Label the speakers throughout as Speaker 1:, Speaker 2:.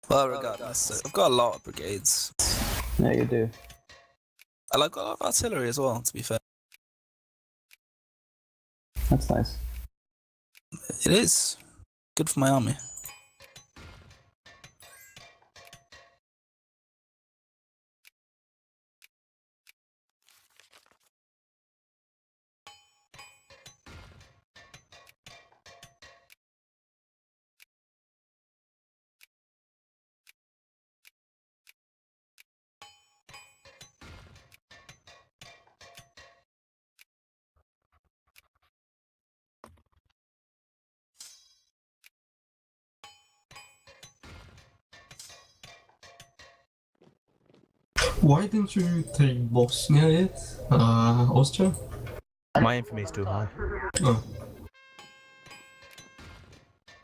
Speaker 1: Well, regardless, I've got a lot of brigades.
Speaker 2: Yeah, you do.
Speaker 1: And I've got a lot of artillery as well, to be fair.
Speaker 2: That's nice.
Speaker 1: It is good for my army.
Speaker 3: Why didn't you take Bosnia yet? Austria?
Speaker 4: My infamy is too high.
Speaker 3: Oh.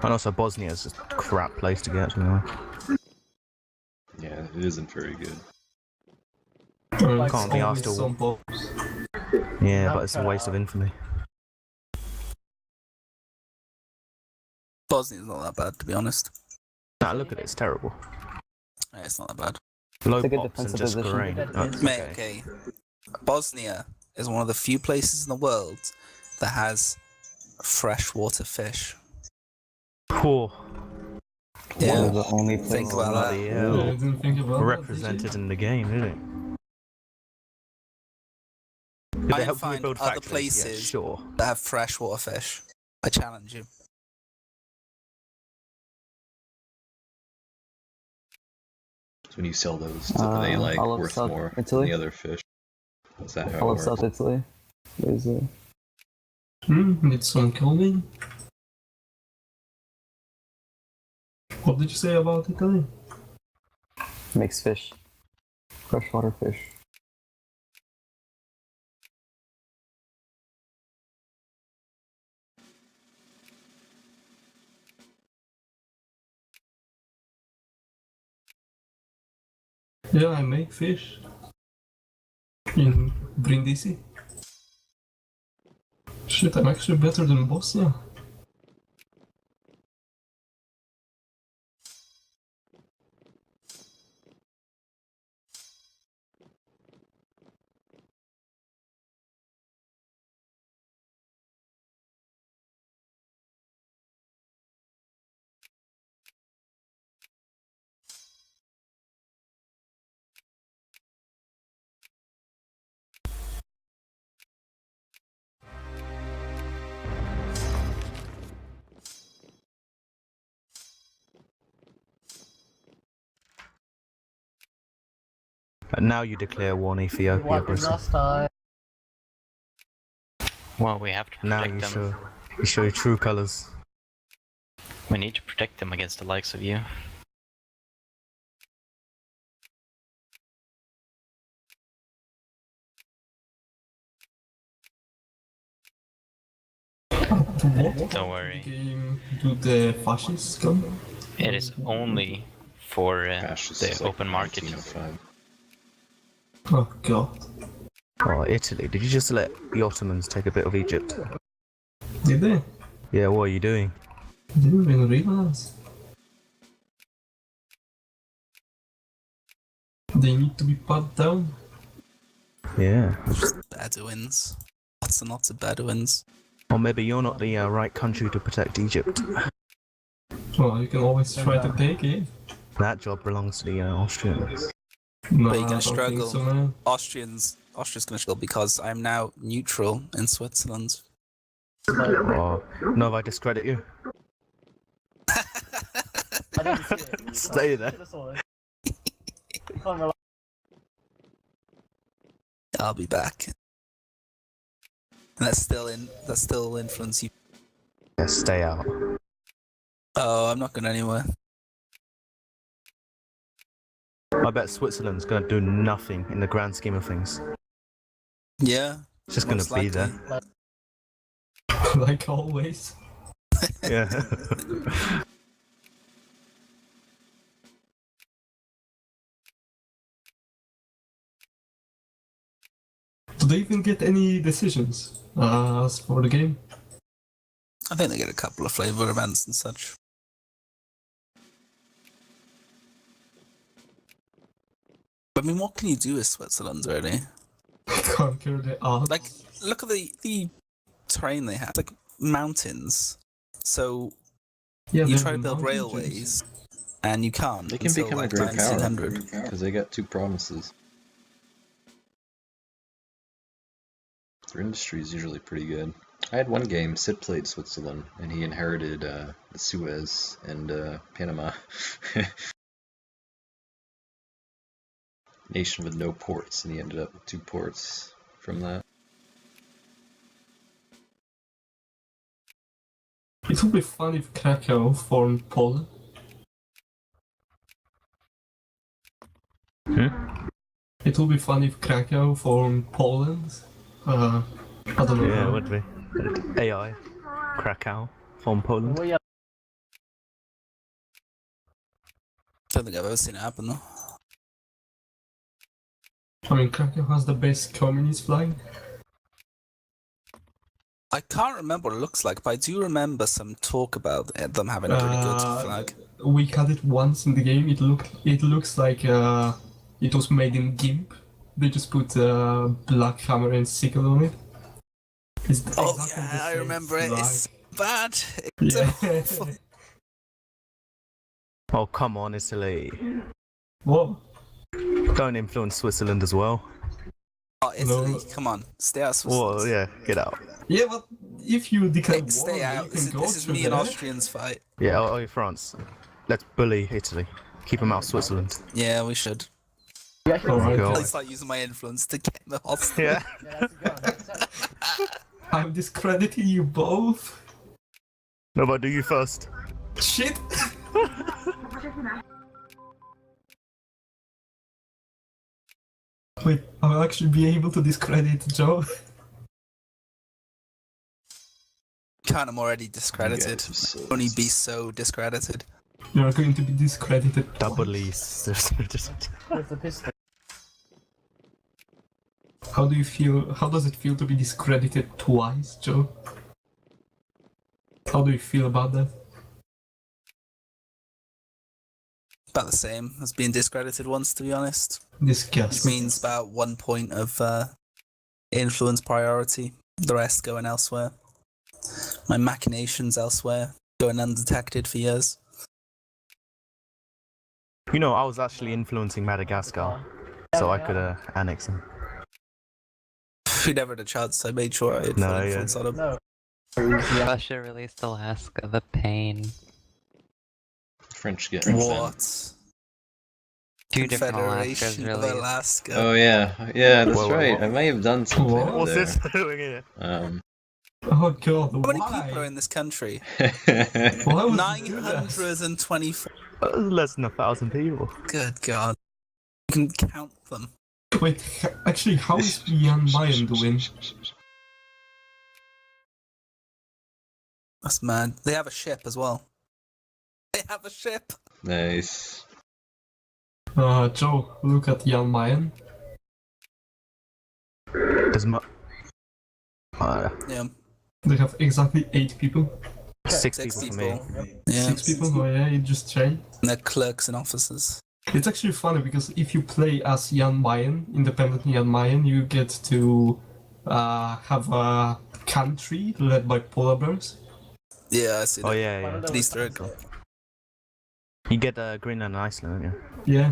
Speaker 4: And also Bosnia is just a crap place to get to anyway.
Speaker 5: Yeah, it isn't very good.
Speaker 4: Can't be asked to
Speaker 3: some bombs.
Speaker 4: Yeah, but it's a waste of infamy.
Speaker 1: Bosnia's not that bad, to be honest.
Speaker 4: Nah, look at it, it's terrible.
Speaker 1: Yeah, it's not that bad.
Speaker 4: Low
Speaker 2: It's a good
Speaker 4: pops and
Speaker 2: defensive
Speaker 4: just
Speaker 2: position.
Speaker 4: grain. Oh, it's
Speaker 1: Mate,
Speaker 4: okay.
Speaker 1: okay. Bosnia is one of the few places in the world that has freshwater fish.
Speaker 4: Poor.
Speaker 2: One
Speaker 1: Yeah.
Speaker 2: of the only places.
Speaker 1: Think about
Speaker 4: Bloody
Speaker 1: that.
Speaker 4: hell.
Speaker 3: Yeah, I didn't think about
Speaker 4: Represented in the game, didn't it? Did they
Speaker 1: I
Speaker 4: help you
Speaker 1: find
Speaker 4: build
Speaker 1: other
Speaker 4: factories? Yeah,
Speaker 1: places
Speaker 4: sure.
Speaker 1: that have freshwater fish. I challenge you.
Speaker 5: So when you sell those, are they like
Speaker 2: all of
Speaker 5: worth
Speaker 2: South
Speaker 5: more
Speaker 2: Italy.
Speaker 5: than the other fish? Is that how
Speaker 2: All
Speaker 5: it
Speaker 2: of
Speaker 5: works?
Speaker 2: South Italy. There's a
Speaker 3: Did someone kill me? What did you say about Italy?
Speaker 2: makes fish. Freshwater fish.
Speaker 3: Yeah, I make fish. In Brindisi. Shit, I'm actually better than Bosnia.
Speaker 4: And now you declare war on Ethiopia, Bristol.
Speaker 6: Well, we have to
Speaker 4: Now
Speaker 6: protect
Speaker 4: you
Speaker 6: them.
Speaker 4: show your true colours.
Speaker 6: We need to protect them against the likes of you.
Speaker 3: What
Speaker 6: Don't worry.
Speaker 3: game do the fascists come?
Speaker 6: It is only for
Speaker 5: Fascist
Speaker 6: the
Speaker 5: is like
Speaker 6: open market.
Speaker 5: 1905.
Speaker 3: Oh god.
Speaker 4: Oh, Italy. Did you just let the Ottomans take a bit of Egypt?
Speaker 3: Did they?
Speaker 4: Yeah, what are you doing?
Speaker 3: Didn't even realize. They need to be put down.
Speaker 4: Yeah.
Speaker 1: Bedouins. Lots and lots of Bedouins.
Speaker 4: Or maybe you're not the right country to protect Egypt.
Speaker 3: Well, you can always try to take it.
Speaker 4: That job belongs to the Austrians.
Speaker 3: No,
Speaker 1: But you're
Speaker 3: I
Speaker 1: gonna
Speaker 3: don't
Speaker 1: struggle.
Speaker 3: think so, man.
Speaker 1: Austria's gonna struggle because I'm now neutral in Switzerland.
Speaker 4: Oh, no, if I discredit you. Stay there.
Speaker 1: I'll be back. And that still influence you.
Speaker 4: Yeah, stay out.
Speaker 1: Oh, I'm not going anywhere.
Speaker 4: I bet Switzerland's gonna do nothing in the grand scheme of things.
Speaker 1: Yeah.
Speaker 4: It's just gonna
Speaker 1: most
Speaker 4: be there.
Speaker 1: likely.
Speaker 3: Like always.
Speaker 4: Yeah.
Speaker 3: Do they even get any decisions as for the game?
Speaker 1: I think they get a couple of flavor events and such. I mean, what can you do with Switzerland, really?
Speaker 3: Conquer the Alps.
Speaker 1: Like, look at the terrain they have. It's like mountains. So
Speaker 3: yeah,
Speaker 1: you
Speaker 3: they're
Speaker 1: try to
Speaker 3: the
Speaker 1: build
Speaker 3: mountain
Speaker 1: railways, and you can't.
Speaker 5: They can
Speaker 1: until,
Speaker 5: become a
Speaker 1: like,
Speaker 5: great power
Speaker 1: 1900.
Speaker 5: because they got two provinces. Their industry is usually pretty good. I had one game, Sid played Switzerland, and he inherited the Suez and Panama. Nation with no ports, and he ended up with 2 ports from that.
Speaker 3: It would be fun if Krakow formed Poland. It would be fun if Krakow formed Poland. I don't know.
Speaker 4: Yeah, it would be. AI, Krakow, from Poland.
Speaker 1: Don't think I've ever seen it happen, though.
Speaker 3: I mean, Krakow has the best communist flag.
Speaker 1: I can't remember what it looks like, but I do remember some talk about them having a pretty good flag.
Speaker 3: We had it once in the game. It looks like it was made in GIMP. They just put black hammer and sickle on it. It's
Speaker 1: Oh
Speaker 3: exactly the
Speaker 1: yeah, I
Speaker 3: same
Speaker 1: remember it.
Speaker 3: flag.
Speaker 1: It's bad. It's
Speaker 3: Yeah.
Speaker 1: awful.
Speaker 4: Oh, come on, Italy.
Speaker 3: Whoa.
Speaker 4: Don't influence Switzerland as well.
Speaker 1: Oh, Italy,
Speaker 3: No.
Speaker 1: come on, stay out of Switzerland.
Speaker 4: Well, yeah, get out.
Speaker 3: Yeah, but if you declare war,
Speaker 1: Stay out.
Speaker 3: you
Speaker 1: This
Speaker 3: can
Speaker 1: is,
Speaker 3: go
Speaker 1: this is
Speaker 3: through
Speaker 1: me and
Speaker 3: there.
Speaker 1: Austrians fight.
Speaker 4: Yeah, oh, France. Let's bully Italy. Keep them out of Switzerland.
Speaker 1: Yeah, we should.
Speaker 3: Alright.
Speaker 4: Go.
Speaker 1: I start using my influence to get the hostile.
Speaker 4: Yeah.
Speaker 3: I'm discrediting you both.
Speaker 4: No, but do you first.
Speaker 3: Shit. Wait, I'll actually be able to discredit Joe.
Speaker 1: Can't, I'm already discredited.
Speaker 5: You guys are so-
Speaker 1: Only be so discredited.
Speaker 3: You're going to be discredited.
Speaker 4: Doubly.
Speaker 3: How do you feel? How does it feel to be discredited twice, Joe? How do you feel about that?
Speaker 1: About the same as being discredited once, to be honest. Which
Speaker 3: Disgusting.
Speaker 1: means about 1 point of influence priority. The rest going elsewhere. My machinations elsewhere, going undetected for years.
Speaker 4: You know, I was actually influencing Madagascar, so I could annex them.
Speaker 1: We never had a chance. I made sure I had
Speaker 4: No,
Speaker 1: full
Speaker 4: yeah.
Speaker 1: influence on them.
Speaker 6: Russia released Alaska, the pain.
Speaker 5: French getting sent.
Speaker 1: What?
Speaker 6: 2 different Alaskas
Speaker 1: Confederation of
Speaker 6: released.
Speaker 1: Alaska.
Speaker 5: Oh yeah, yeah, that's
Speaker 4: Whoa,
Speaker 5: right.
Speaker 4: whoa.
Speaker 5: I may have done something
Speaker 3: What?
Speaker 5: over
Speaker 4: What's
Speaker 5: there.
Speaker 4: this doing here?
Speaker 3: Oh god,
Speaker 1: How many
Speaker 3: why?
Speaker 1: people are in this country?
Speaker 3: Why would you do that?
Speaker 1: 924.
Speaker 4: Less than 1,000 people.
Speaker 1: Good God. You can count them.
Speaker 3: Wait, actually, how is Jan Mayen doing?
Speaker 1: That's mad. They have a ship as well. They have a ship.
Speaker 5: Nice.
Speaker 3: Joe, look at Jan Mayen.
Speaker 4: There's
Speaker 1: Yeah.
Speaker 3: They have exactly 8 people.
Speaker 4: 6
Speaker 1: 6
Speaker 4: people for me.
Speaker 1: people. Yeah.
Speaker 3: 6 people? Oh yeah, it just changed.
Speaker 1: And they're clerks and officers.
Speaker 3: It's actually funny because if you play as Jan Mayen, independent Jan Mayen, you get to have a country led by polar bears.
Speaker 1: Yeah, I see that.
Speaker 4: Oh, yeah, yeah.
Speaker 1: It's an Easter egg.
Speaker 4: You get Greenland and Iceland, don't you?
Speaker 3: Yeah.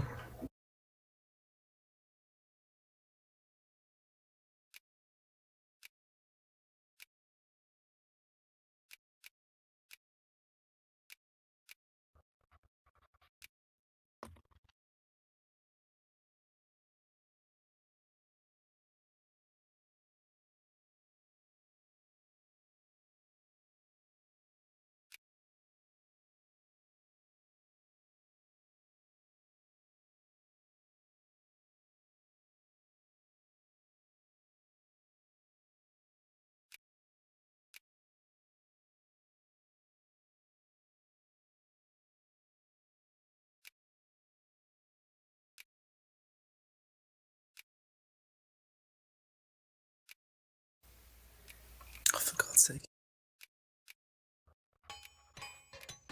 Speaker 1: Oh, for God's sake.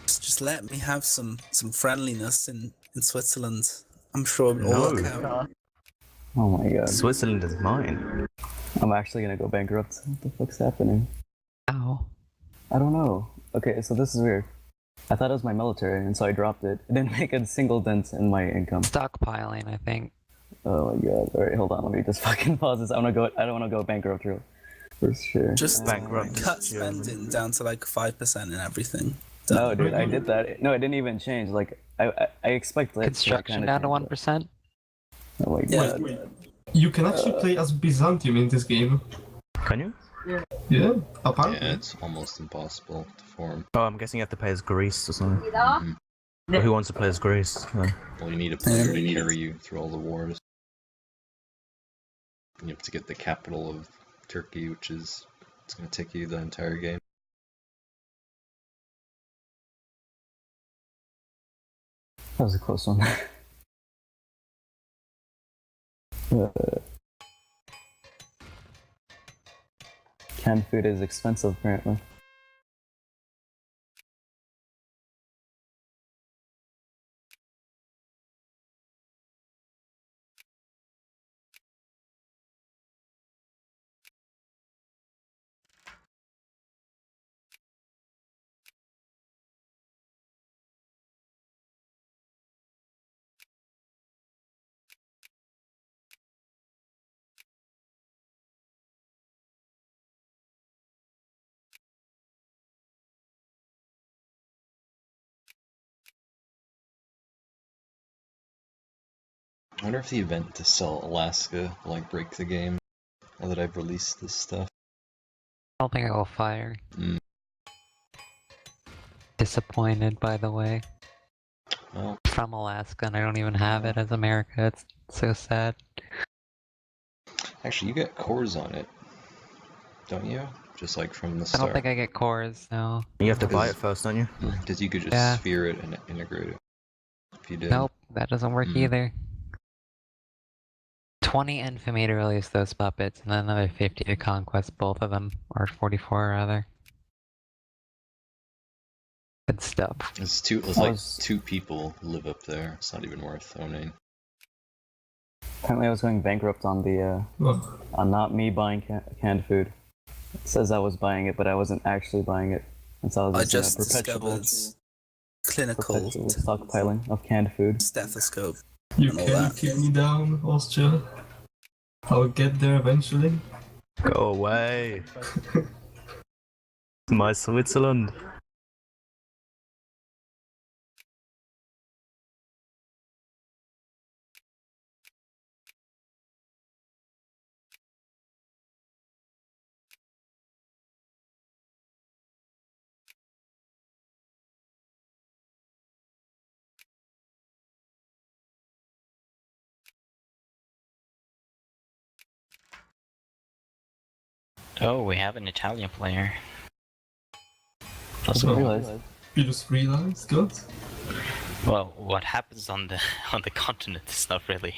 Speaker 1: Just let me have some friendliness in Switzerland. I'm sure it'll all work out.
Speaker 2: Oh my god.
Speaker 4: Switzerland is mine.
Speaker 2: I'm actually gonna go bankrupt. What the fuck's happening?
Speaker 7: Ow.
Speaker 2: I don't know. Okay, so this is weird. I thought it was my military, and so I dropped it. It didn't make a single dent in my income.
Speaker 7: Stockpiling, I think.
Speaker 2: Oh my god. Alright, hold on. Let me just fucking pause this. I don't wanna go bankrupt real. For sure.
Speaker 1: Just
Speaker 4: Bankrupt.
Speaker 1: cut spending down to like 5% and everything.
Speaker 2: No, dude, I did that. No, it didn't even change. Like, I expect it.
Speaker 7: Construction down to 1%.
Speaker 2: Oh my
Speaker 1: Yeah.
Speaker 2: god.
Speaker 3: Wait, you can actually play as Byzantium in this game.
Speaker 4: Can you?
Speaker 3: Yeah, apparently.
Speaker 5: Yeah, it's almost impossible to form.
Speaker 4: Oh, I'm guessing you have to play as Greece or something.
Speaker 5: Mhm.
Speaker 4: But who wants to play as Greece?
Speaker 5: Well, you need a player to carry you through all the wars. And you have to get the capital of Turkey, which is it's going to take you the entire game.
Speaker 2: That was a close one. Canned food is expensive, apparently.
Speaker 5: I wonder if the event to sell Alaska will like break the game now that I've released this stuff.
Speaker 7: I don't think I will fire.
Speaker 5: Mm.
Speaker 7: Disappointed, by the way.
Speaker 5: Well,
Speaker 7: From Alaska, and I don't even have it as America. It's so sad.
Speaker 5: actually, you get cores on it, don't you? Just like from the
Speaker 7: I
Speaker 5: start.
Speaker 7: don't think I get cores, no.
Speaker 4: You have to buy it first, don't you?
Speaker 5: Because you could just
Speaker 7: Yeah.
Speaker 5: sphere it and integrate it. If you did.
Speaker 7: Nope, that doesn't work
Speaker 5: Mm.
Speaker 7: either. 20 infamy to release those puppets, and then another 50 to conquest both of them, or 44 rather. Good stuff.
Speaker 5: It's like two people live up there. It's not even worth owning.
Speaker 2: Apparently, I was going bankrupt on the
Speaker 3: Oh,
Speaker 2: on not me buying canned food. It says I was buying it, but I wasn't actually buying it, and so I
Speaker 1: I
Speaker 2: was
Speaker 1: just
Speaker 2: just perpetual
Speaker 1: discovered clinical
Speaker 2: stockpiling of canned food.
Speaker 1: stethoscope.
Speaker 3: you
Speaker 1: And all
Speaker 3: can
Speaker 1: that.
Speaker 3: keep me down, Austria. I'll get there eventually.
Speaker 4: Go away. My Switzerland.
Speaker 6: Oh, we have an Italian player.
Speaker 2: I didn't realize.
Speaker 3: You just realized, good.
Speaker 6: Well, what happens on the on the continent is not really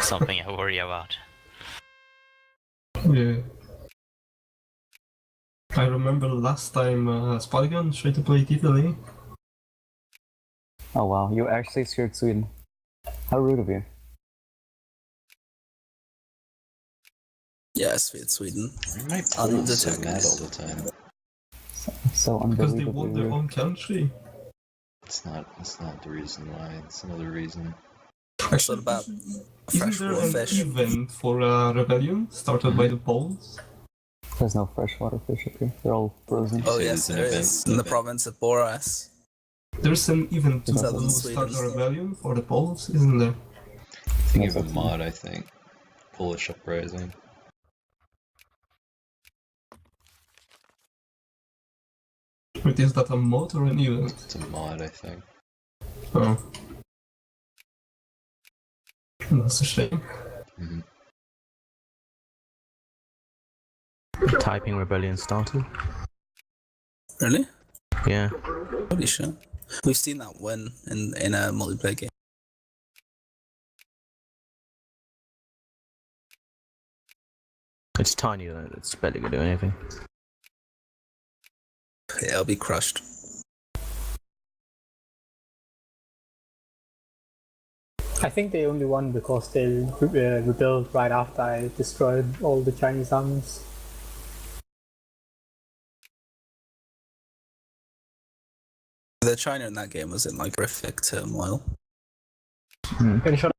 Speaker 6: something I worry about.
Speaker 3: Yeah. I remember last time Spargan tried to play Italy.
Speaker 2: Oh wow, you actually scared Sweden. How rude of you.
Speaker 1: Yes, it's Sweden.
Speaker 5: Why am I playing so
Speaker 1: Undetected.
Speaker 5: mad all the time?
Speaker 2: So
Speaker 3: Because they
Speaker 2: unbelievably
Speaker 3: want their
Speaker 2: rude.
Speaker 3: own country.
Speaker 5: It's not the reason why. It's another reason.
Speaker 1: It's not about
Speaker 3: Isn't
Speaker 1: freshwater
Speaker 3: there an
Speaker 1: fish.
Speaker 3: event for a rebellion started by the Poles?
Speaker 2: There's no freshwater fish up here. They're all frozen.
Speaker 1: Oh
Speaker 5: Say
Speaker 1: yes,
Speaker 5: there's an
Speaker 1: there
Speaker 5: event-
Speaker 1: is. In the
Speaker 5: event.
Speaker 1: province of Boras.
Speaker 3: There's an event to
Speaker 1: Southern
Speaker 3: start a
Speaker 1: Sweden.
Speaker 3: rebellion for the Poles, isn't there?
Speaker 5: Thinking of a
Speaker 2: That's
Speaker 5: mod, I think. Polish Uprising.
Speaker 3: But is that a mod or an event?
Speaker 5: It's a mod, I think.
Speaker 3: Oh. That's a shame.
Speaker 5: hmm
Speaker 4: Typing rebellion started.
Speaker 1: Really?
Speaker 4: Yeah.
Speaker 1: Holy shit. We've seen that win in a multiplayer game.
Speaker 4: It's tiny though, it's barely gonna do anything.
Speaker 1: Yeah, it'll be crushed.
Speaker 8: I think they only won because they rebuilt right after I destroyed all the Chinese armies.
Speaker 1: The China in that game was in like horrific turmoil.
Speaker 8: Finish on.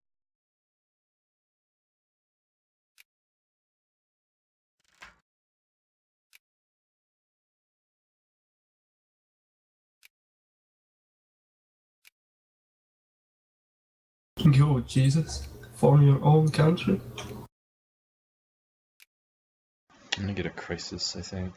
Speaker 3: Go, Jesus. For your own country.
Speaker 5: I'm gonna get a crisis, I think.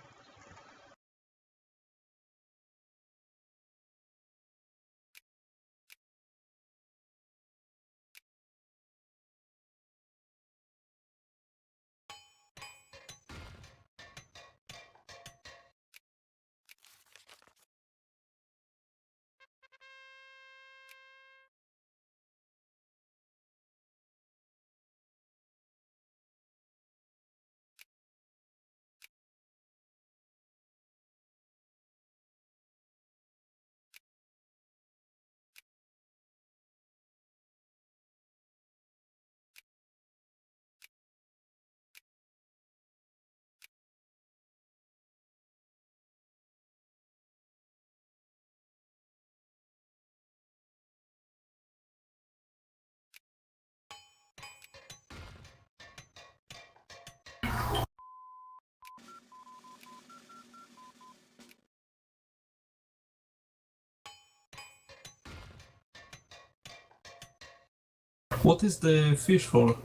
Speaker 3: What is the fish for?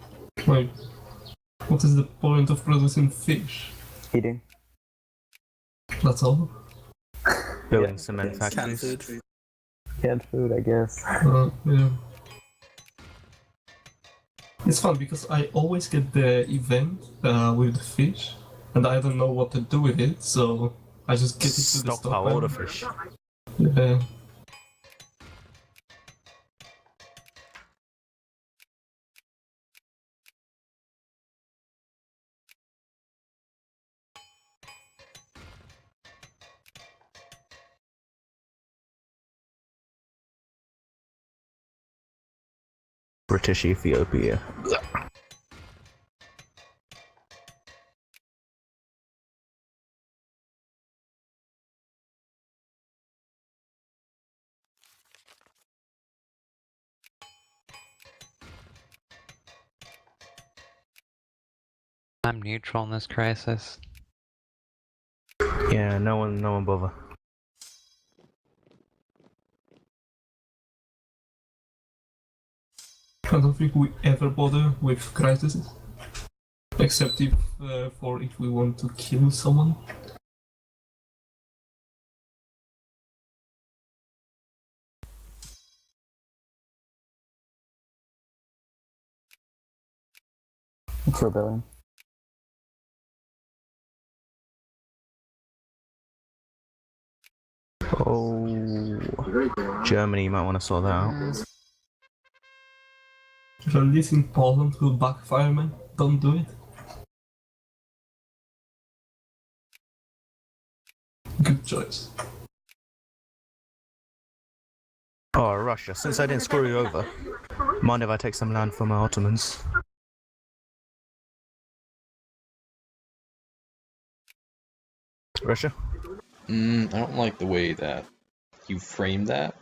Speaker 3: Like, what is the point of producing fish?
Speaker 2: Eating.
Speaker 3: That's all?
Speaker 4: Building cement
Speaker 1: Canned
Speaker 4: factories.
Speaker 1: food.
Speaker 2: Canned food, I guess.
Speaker 3: Yeah. It's fun because I always get the event with the fish, and I don't know what to do with it, so I just get it to the
Speaker 4: Stockpile all the
Speaker 3: stockpile.
Speaker 4: fish.
Speaker 3: Yeah.
Speaker 4: British Ethiopia.
Speaker 7: I'm neutral in this crisis.
Speaker 4: Yeah, no one bother.
Speaker 3: I don't think we ever bother with crises. Except if we want to kill someone.
Speaker 2: It's rebellion.
Speaker 4: Oh, Germany, you might want to sort that out.
Speaker 3: If at least in Poland will backfire, man, don't do it. Good choice.
Speaker 4: Oh, Russia, since I didn't screw you over, mind if I take some land from my Ottomans? Russia?
Speaker 5: I don't like the way that you framed that.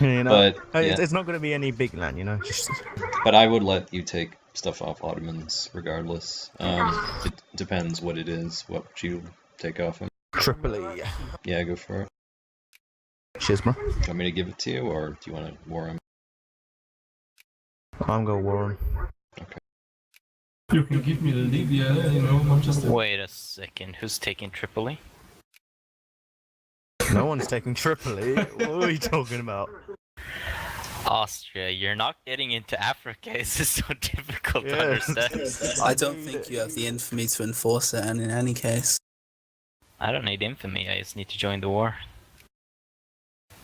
Speaker 4: You know,
Speaker 5: But
Speaker 4: it's,
Speaker 5: yeah,
Speaker 4: it's not going to be any big land, you know. Just
Speaker 5: but I would let you take stuff off Ottomans regardless. It depends what it is. What would you take off him?
Speaker 4: Tripoli.
Speaker 5: Yeah, go for it.
Speaker 4: Cheers, bro.
Speaker 5: Do you want me to give it to you, or do you want to war him?
Speaker 4: I'm going to war him.
Speaker 3: You can give me Libya, you know, Manchester.
Speaker 6: Wait a second, who's taking Tripoli?
Speaker 4: No one's taking Tripoli. What are you talking about?
Speaker 6: Austria, you're not getting into Africa. It's just so difficult to
Speaker 4: Yes.
Speaker 6: understand.
Speaker 1: I don't think you have the infamy to enforce it, and in any case.
Speaker 6: I don't need infamy, I just need to join the war.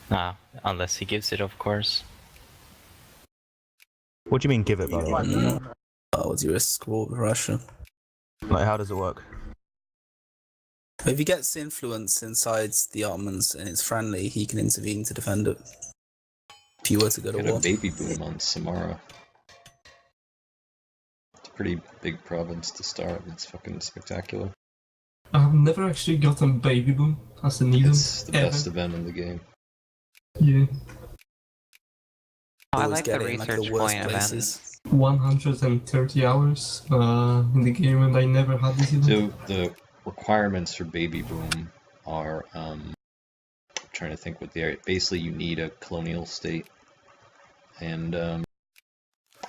Speaker 6: Ah, unless he gives it, of course.
Speaker 4: What do you mean, give it, by the way?
Speaker 1: Oh, would you risk war with Russia?
Speaker 4: Like, how does it work?
Speaker 1: If he gets influence inside the Ottomans and it's friendly, he can intervene to defend it. if you were to go to
Speaker 5: Got a
Speaker 1: war.
Speaker 5: baby boom on Samara. It's a pretty big province to start. It's fucking spectacular.
Speaker 3: I've never actually gotten Baby Boom as a needle.
Speaker 5: It's the best event in the game.
Speaker 3: Yeah,
Speaker 7: Oh, I
Speaker 1: Always
Speaker 7: like the
Speaker 1: get it in like the
Speaker 7: research
Speaker 1: worst
Speaker 7: point
Speaker 1: places.
Speaker 7: events.
Speaker 3: 130 hours in the game, and I never had this event.
Speaker 5: So the requirements for baby boom are I'm trying to think what they are. Basically, you need a colonial state, and I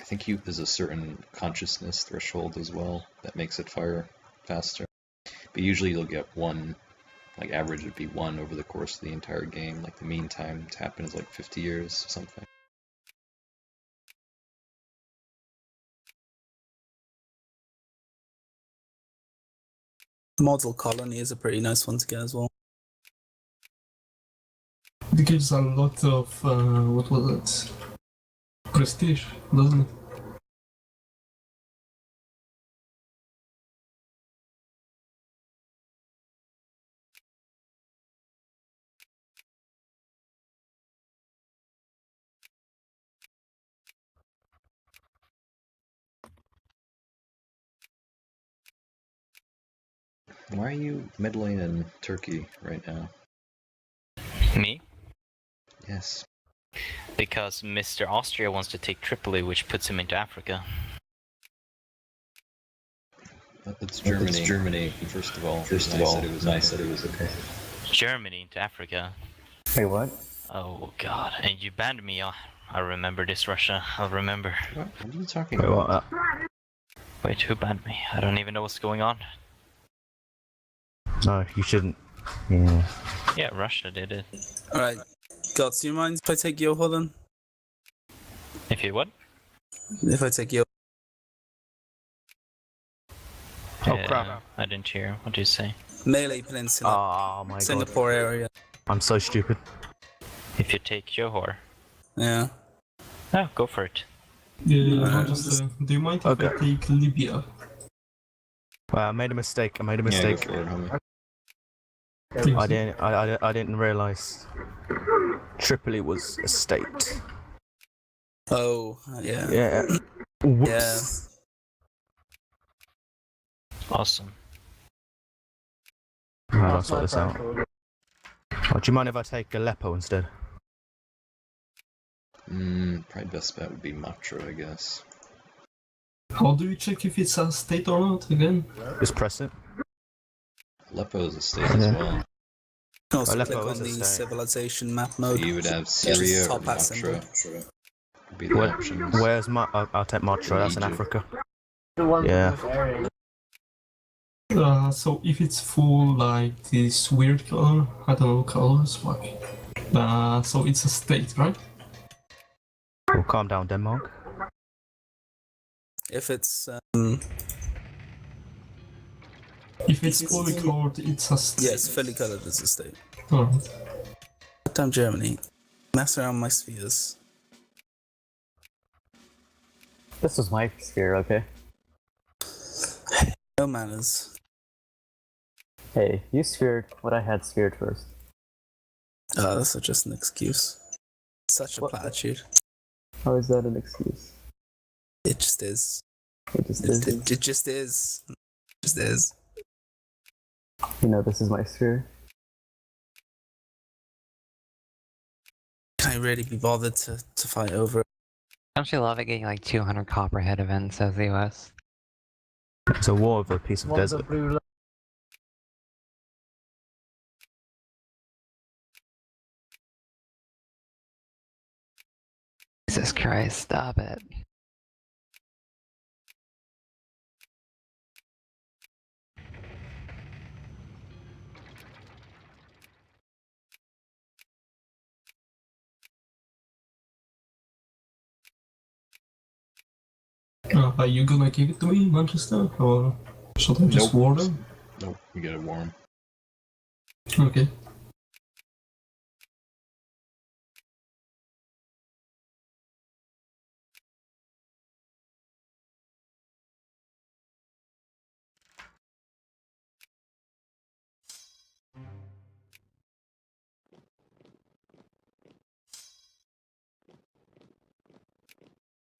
Speaker 5: think there's a certain consciousness threshold as well that makes it fire faster. But usually you'll get one, like average would be one over the course of the entire game. Like the mean time to happen is like 50 years or something.
Speaker 1: Model colony is a pretty nice one to get as well.
Speaker 3: It gives a lot of what was it? Prestige, doesn't it?
Speaker 5: Why are you meddling in Turkey right now?
Speaker 6: Me?
Speaker 5: Yes.
Speaker 6: Because Mr. Austria wants to take Tripoli, which puts him into Africa.
Speaker 5: It's Germany. It's Germany. First of all, nice that it was okay.
Speaker 6: Germany into Africa.
Speaker 2: Wait, what?
Speaker 6: Oh god. And you banned me. I remember this, Russia. I'll remember.
Speaker 5: What are you talking
Speaker 4: Wait,
Speaker 5: about?
Speaker 4: what?
Speaker 6: Wait, who banned me? I don't even know what's going on.
Speaker 4: No, you shouldn't. Yeah.
Speaker 6: Yeah, Russia did it.
Speaker 1: Alright, Gods, do you mind if I take your Holland?
Speaker 6: If you what?
Speaker 1: If I take your
Speaker 4: Oh crap.
Speaker 6: I didn't hear. What did you say?
Speaker 1: Melee Peninsula,
Speaker 4: Oh my god.
Speaker 1: Singapore area.
Speaker 4: I'm so stupid.
Speaker 6: If you take Johor.
Speaker 1: Yeah.
Speaker 6: Oh, go for it.
Speaker 3: Yeah,
Speaker 1: Uh,
Speaker 3: just, do you mind if
Speaker 4: okay.
Speaker 3: I take Libya?
Speaker 4: Well, I made a mistake.
Speaker 5: Yeah, go for it, homie.
Speaker 4: I didn't realize Tripoli was a state.
Speaker 1: Oh, yeah.
Speaker 4: Yeah. Whoops.
Speaker 6: Awesome.
Speaker 4: I'll sort this out. Oh, do you mind if I take Aleppo instead?
Speaker 5: Probably best bet would be Matra, I guess.
Speaker 3: How do you check if it's a state or not again?
Speaker 4: Just press it.
Speaker 5: Aleppo is a state as
Speaker 4: Yeah.
Speaker 5: well.
Speaker 1: You can also
Speaker 4: Aleppo
Speaker 1: click
Speaker 4: is
Speaker 1: on
Speaker 4: a
Speaker 1: the
Speaker 4: state.
Speaker 1: civilization map
Speaker 5: So
Speaker 1: mode.
Speaker 5: you would have
Speaker 1: Just
Speaker 5: Syria or
Speaker 1: top hat symbol.
Speaker 5: Matra. Would be the
Speaker 4: Where,
Speaker 5: options.
Speaker 4: where's I'll take Matra, that's in
Speaker 5: Egypt.
Speaker 4: Africa. Yeah.
Speaker 3: So if it's full like this weird color, I don't know colors, fuck. So it's a state, right?
Speaker 4: Well, calm down, Denmark.
Speaker 1: If it's
Speaker 3: If it's fully colored, it's a state.
Speaker 1: yes, fully colored as a state.
Speaker 3: Alright.
Speaker 1: Damn Germany. Mess around my spheres.
Speaker 2: This was my sphere, okay?
Speaker 1: No manners.
Speaker 2: Hey, you sphered what I had sphered first.
Speaker 1: Oh, that's just an excuse. Such a
Speaker 2: What?
Speaker 1: platitude.
Speaker 2: How is that an excuse?
Speaker 1: It just is.
Speaker 2: It just
Speaker 1: It,
Speaker 2: is.
Speaker 1: it just is. It just is.
Speaker 2: You know, this is my sphere.
Speaker 1: Can I really be bothered to fight over it?
Speaker 7: Don't you love it getting like 200 copperhead events as the US?
Speaker 4: It's a war of a piece of desert.
Speaker 7: Jesus Christ, stop it.
Speaker 3: Are you gonna give it to me, Manchester? Or should I just
Speaker 5: Nope.
Speaker 3: war them?
Speaker 5: Nope, you gotta warm.
Speaker 3: Okay.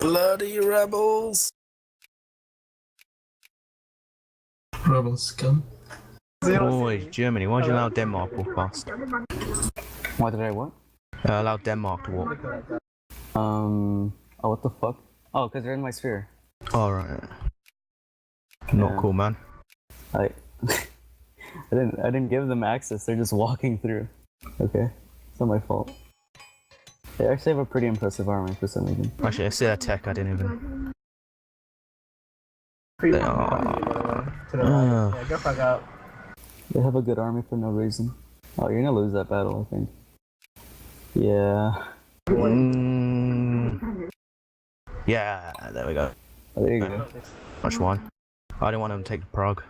Speaker 1: Bloody rebels!
Speaker 3: Rebels come.
Speaker 4: Oi, Germany, why'd you allow Denmark to walk past?
Speaker 2: Why did I what?
Speaker 4: Allow Denmark to walk.
Speaker 2: Oh, what the fuck? Oh, because they're in my sphere.
Speaker 4: Alright. Not
Speaker 2: Yeah.
Speaker 4: cool, man.
Speaker 2: I I didn't give them access. They're just walking through. Okay, it's not my fault. They actually have a pretty impressive army for some reason.
Speaker 4: Actually, I see that tech, I didn't even...
Speaker 8: Pretty
Speaker 4: They
Speaker 8: much.
Speaker 4: are...
Speaker 8: To the right. Yeah, go fuck up.
Speaker 2: They have a good army for no reason. Oh, you're gonna lose that battle, I think. Yeah.
Speaker 4: Yeah, there we go.
Speaker 2: Oh, there you go.
Speaker 4: Much one. I didn't want them to take Prague.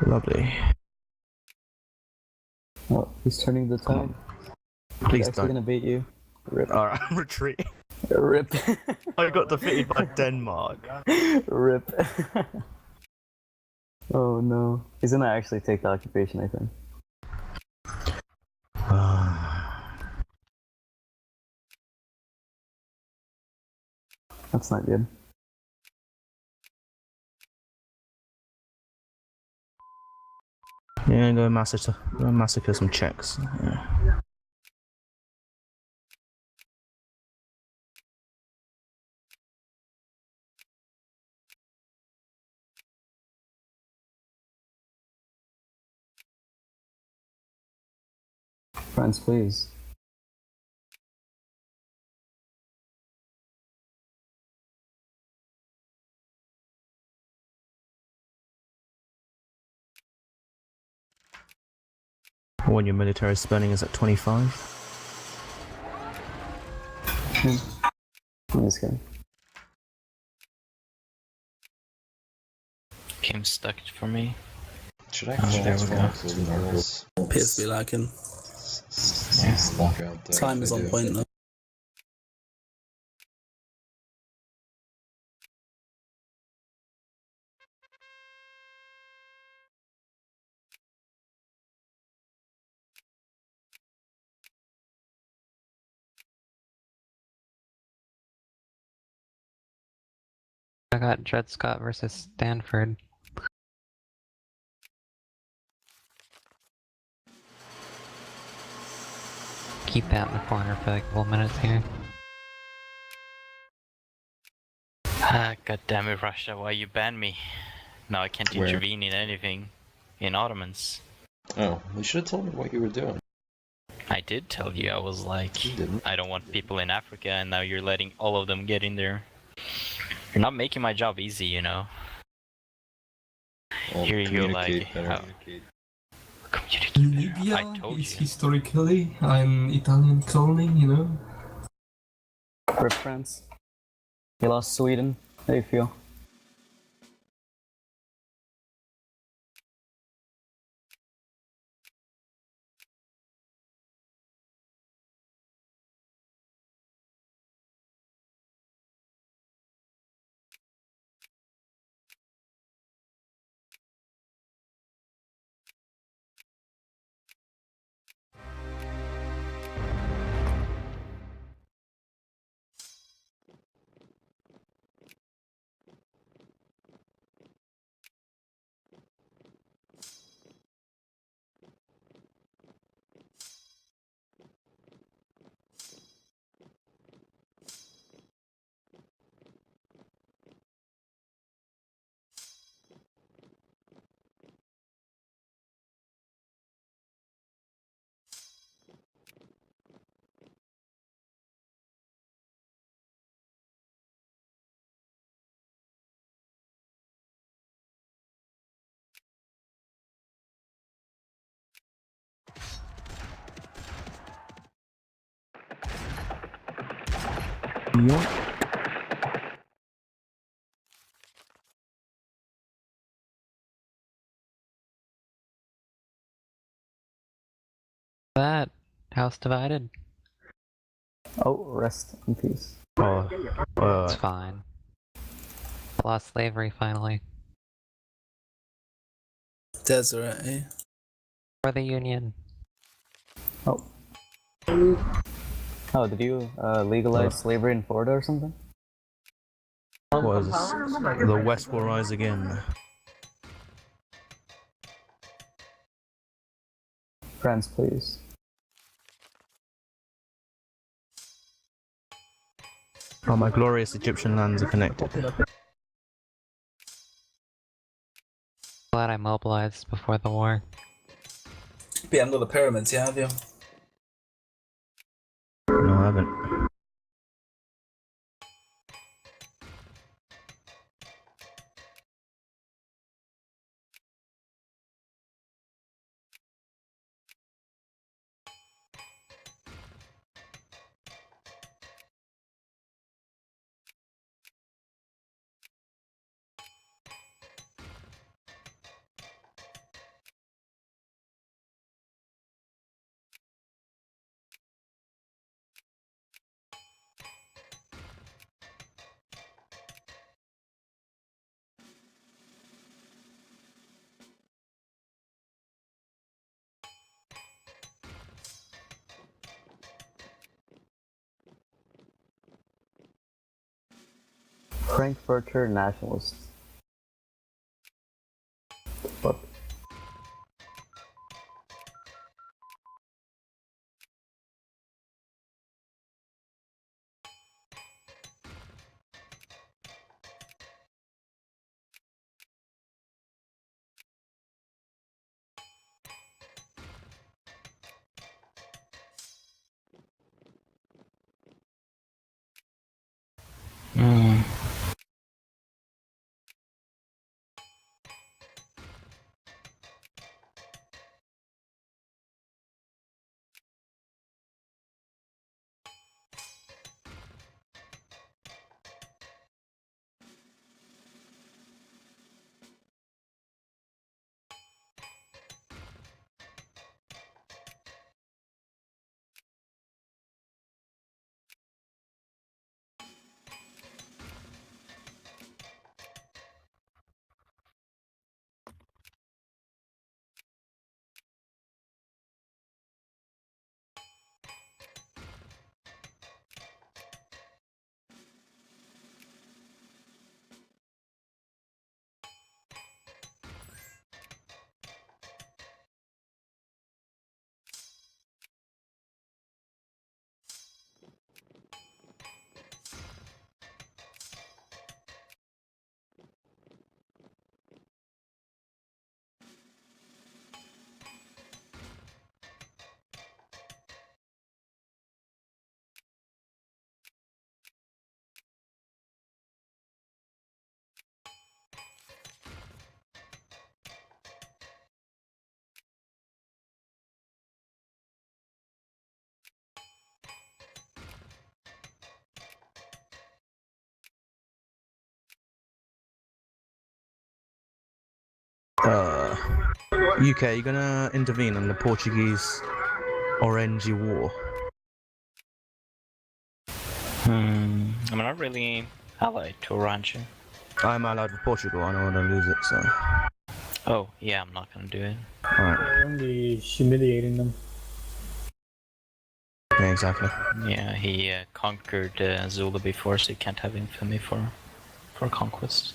Speaker 4: Lovely.
Speaker 2: Oh, he's turning the tide.
Speaker 4: Please
Speaker 2: He's actually
Speaker 4: don't.
Speaker 2: gonna beat you. Rip.
Speaker 4: Alright, I'm retreating.
Speaker 2: Rip.
Speaker 4: I got defeated by Denmark.
Speaker 2: Rip. Oh no. He's gonna actually take the occupation, I think. That's not good.
Speaker 4: Yeah, go massacre some Czechs. Yeah.
Speaker 2: France, please.
Speaker 4: When your military spending is at 25.
Speaker 2: I'm just kidding.
Speaker 6: Game stuck for me.
Speaker 5: Should I
Speaker 6: there we go.
Speaker 5: transfer to Rebels?
Speaker 1: Appears to be lacking. Time is on point though.
Speaker 7: I got Dred Scott versus Stanford. Keep that in the corner for like a couple minutes here.
Speaker 6: Ah, god damn it, Russia, why you banned me? Now I can't
Speaker 5: Where?
Speaker 6: intervene in anything in Ottomans.
Speaker 5: Oh, you should have told me what you were doing.
Speaker 6: I did tell you, I was like,
Speaker 5: You didn't.
Speaker 6: I don't want people in Africa, and now you're letting all of them get in there. You're not making my job easy, you know.
Speaker 5: Well,
Speaker 6: Here you go,
Speaker 5: communicate
Speaker 6: like,
Speaker 5: better.
Speaker 6: Communicate. I
Speaker 3: Libya
Speaker 6: told
Speaker 3: is
Speaker 6: you.
Speaker 3: historically an Italian colony, you know.
Speaker 2: Rip France. You lost Sweden. How do you feel?
Speaker 7: That house divided.
Speaker 2: Oh, rest in peace.
Speaker 7: It's fine. Lost slavery finally.
Speaker 1: Deseret, eh?
Speaker 7: For the Union.
Speaker 2: Oh. Oh, did you legalize slavery in Florida or something?
Speaker 4: What is this? The West will rise again.
Speaker 2: France, please.
Speaker 4: Oh, my glorious Egyptian lands are connected.
Speaker 7: Glad I mobilized before the war.
Speaker 1: Be under the pyramids, yeah, have you?
Speaker 4: No, I haven't.
Speaker 2: Frankfurter nationalists. Fuck.
Speaker 6: Hmm.
Speaker 4: UK, you gonna intervene in the Portuguese Orange War?
Speaker 6: I'm not really allied to Orange.
Speaker 4: I'm allied with Portugal, I don't want to lose it, so...
Speaker 6: Oh, yeah, I'm not gonna do it.
Speaker 4: Alright,
Speaker 8: We're only humiliating them.
Speaker 4: yeah, exactly.
Speaker 6: Yeah, he conquered Zula before, so you can't have infamy for conquest.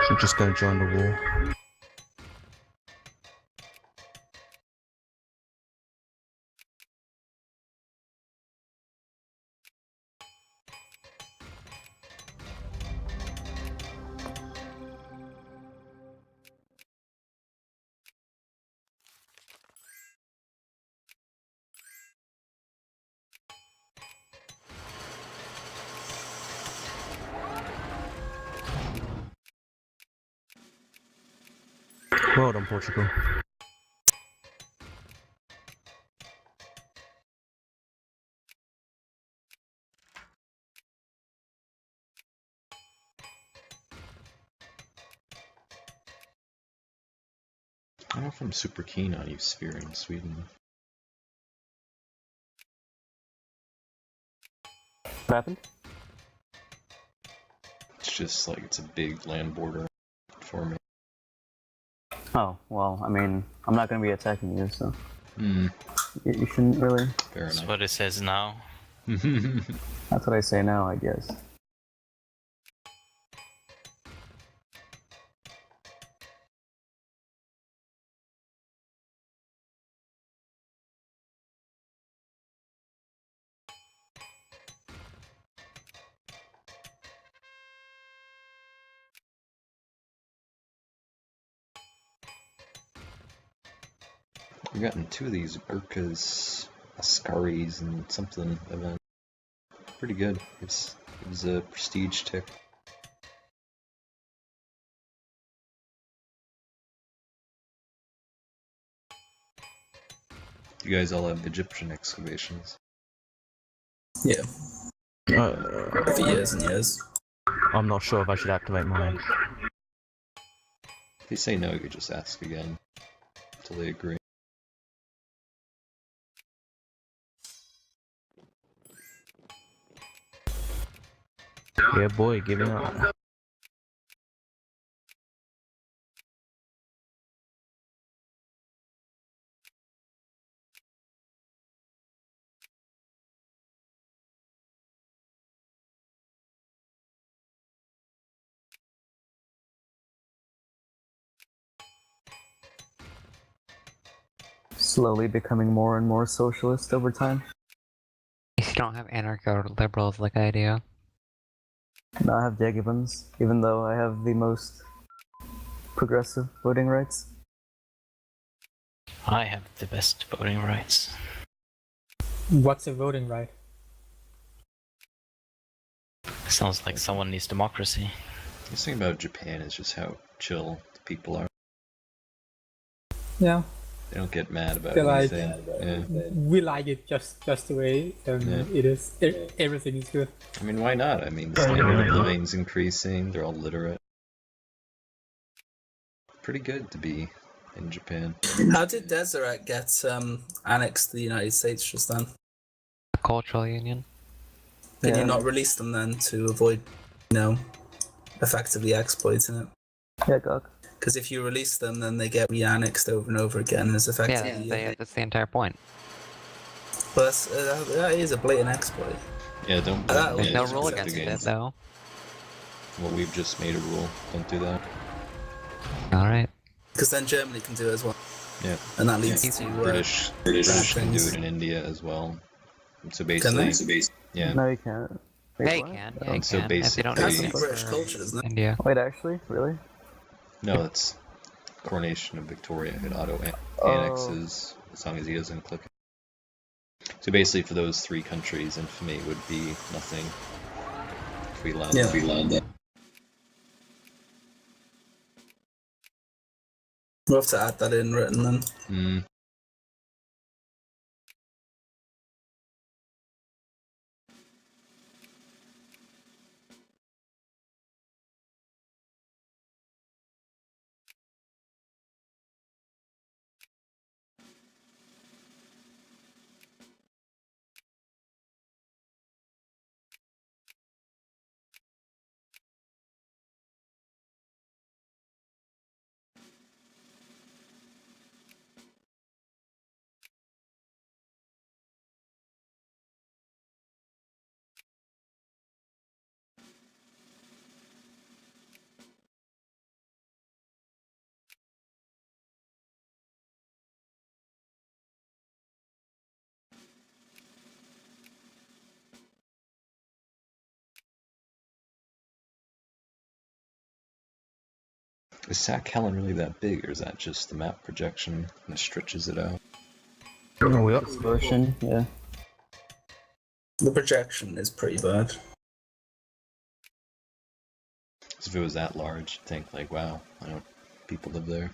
Speaker 4: Should just go join the war. Well done, Portugal.
Speaker 5: I don't know if I'm super keen on you spearing Sweden.
Speaker 2: What happened?
Speaker 5: It's just like it's a big land border for me.
Speaker 2: Oh, well, I mean, I'm not gonna be attacking you, so
Speaker 5: Hmm,
Speaker 2: you shouldn't really.
Speaker 5: fair
Speaker 6: That's
Speaker 5: enough.
Speaker 6: what it says now.
Speaker 2: That's what I say now, I guess.
Speaker 5: We've gotten 2 of these Urkas, Ascaris, and something event. Pretty good. It was a prestige tick. You guys all have Egyptian excavations.
Speaker 1: Yeah,
Speaker 4: Uh,
Speaker 1: for years and years.
Speaker 4: I'm not sure if I should activate mine.
Speaker 5: If they say no, you could just ask again until they agree.
Speaker 4: Yeah, boy, giving up.
Speaker 2: Slowly becoming more and more socialist over time.
Speaker 7: If you don't have anarcho-liberals like I do.
Speaker 2: Now I have Jacobins, even though I have the most progressive voting rights.
Speaker 6: I have the best voting rights.
Speaker 8: What's a voting right?
Speaker 6: Sounds like someone needs democracy.
Speaker 5: The thing about Japan is just how chill the people are.
Speaker 8: Yeah,
Speaker 5: They don't get mad about
Speaker 8: They're like-
Speaker 5: anything. Yeah.
Speaker 8: we like it just the way
Speaker 5: Yeah.
Speaker 8: it is. Everything is good.
Speaker 5: I mean, why not? I mean, the standard of living's increasing. They're all literate. Pretty good to be in Japan.
Speaker 1: How did Deseret get annexed to the United States just then?
Speaker 7: A cultural union.
Speaker 1: Can
Speaker 2: Yeah.
Speaker 1: you not release them then to avoid, effectively exploiting it?
Speaker 2: Yeah, Gok.
Speaker 1: Because if you release them, then they get re-annexed over and over again as effectively.
Speaker 7: That's the entire point.
Speaker 1: But that is a blatant exploit.
Speaker 5: Yeah, don't.
Speaker 1: There's
Speaker 7: There's
Speaker 5: yeah,
Speaker 7: no
Speaker 5: just
Speaker 7: rule
Speaker 5: protect
Speaker 7: against
Speaker 5: the
Speaker 7: it,
Speaker 5: games.
Speaker 7: though.
Speaker 5: Well, we've just made a rule. Don't do that.
Speaker 7: Alright.
Speaker 1: Because then Germany can do it as well.
Speaker 5: Yeah.
Speaker 1: And that leads
Speaker 5: Yeah.
Speaker 1: to
Speaker 5: British can do
Speaker 1: things.
Speaker 5: it in India as well. So
Speaker 1: Can they?
Speaker 5: basically, yeah.
Speaker 2: No, you can't. Wait,
Speaker 7: They
Speaker 2: what?
Speaker 7: can.
Speaker 2: Oh.
Speaker 7: Yeah, you
Speaker 5: So
Speaker 7: can. If they don't
Speaker 5: basically-
Speaker 1: That's
Speaker 7: do
Speaker 1: some
Speaker 7: it
Speaker 1: British
Speaker 7: for
Speaker 1: culture, isn't it?
Speaker 7: India.
Speaker 2: Wait, actually? Really?
Speaker 5: No, it's coronation of Victoria. It auto
Speaker 2: Oh.
Speaker 5: annexes as long as he doesn't click it. So basically, for those 3 countries, infamy would be nothing if we allowed
Speaker 1: Yeah.
Speaker 5: that.
Speaker 1: We'll have to add that in written then.
Speaker 5: Mm. Is Sakhalin really that big, or is that just the map projection that stretches it out?
Speaker 4: We up?
Speaker 2: Distortion, yeah.
Speaker 1: The projection is pretty bad.
Speaker 5: Because if it was that large, you'd think like, wow, I know people live there.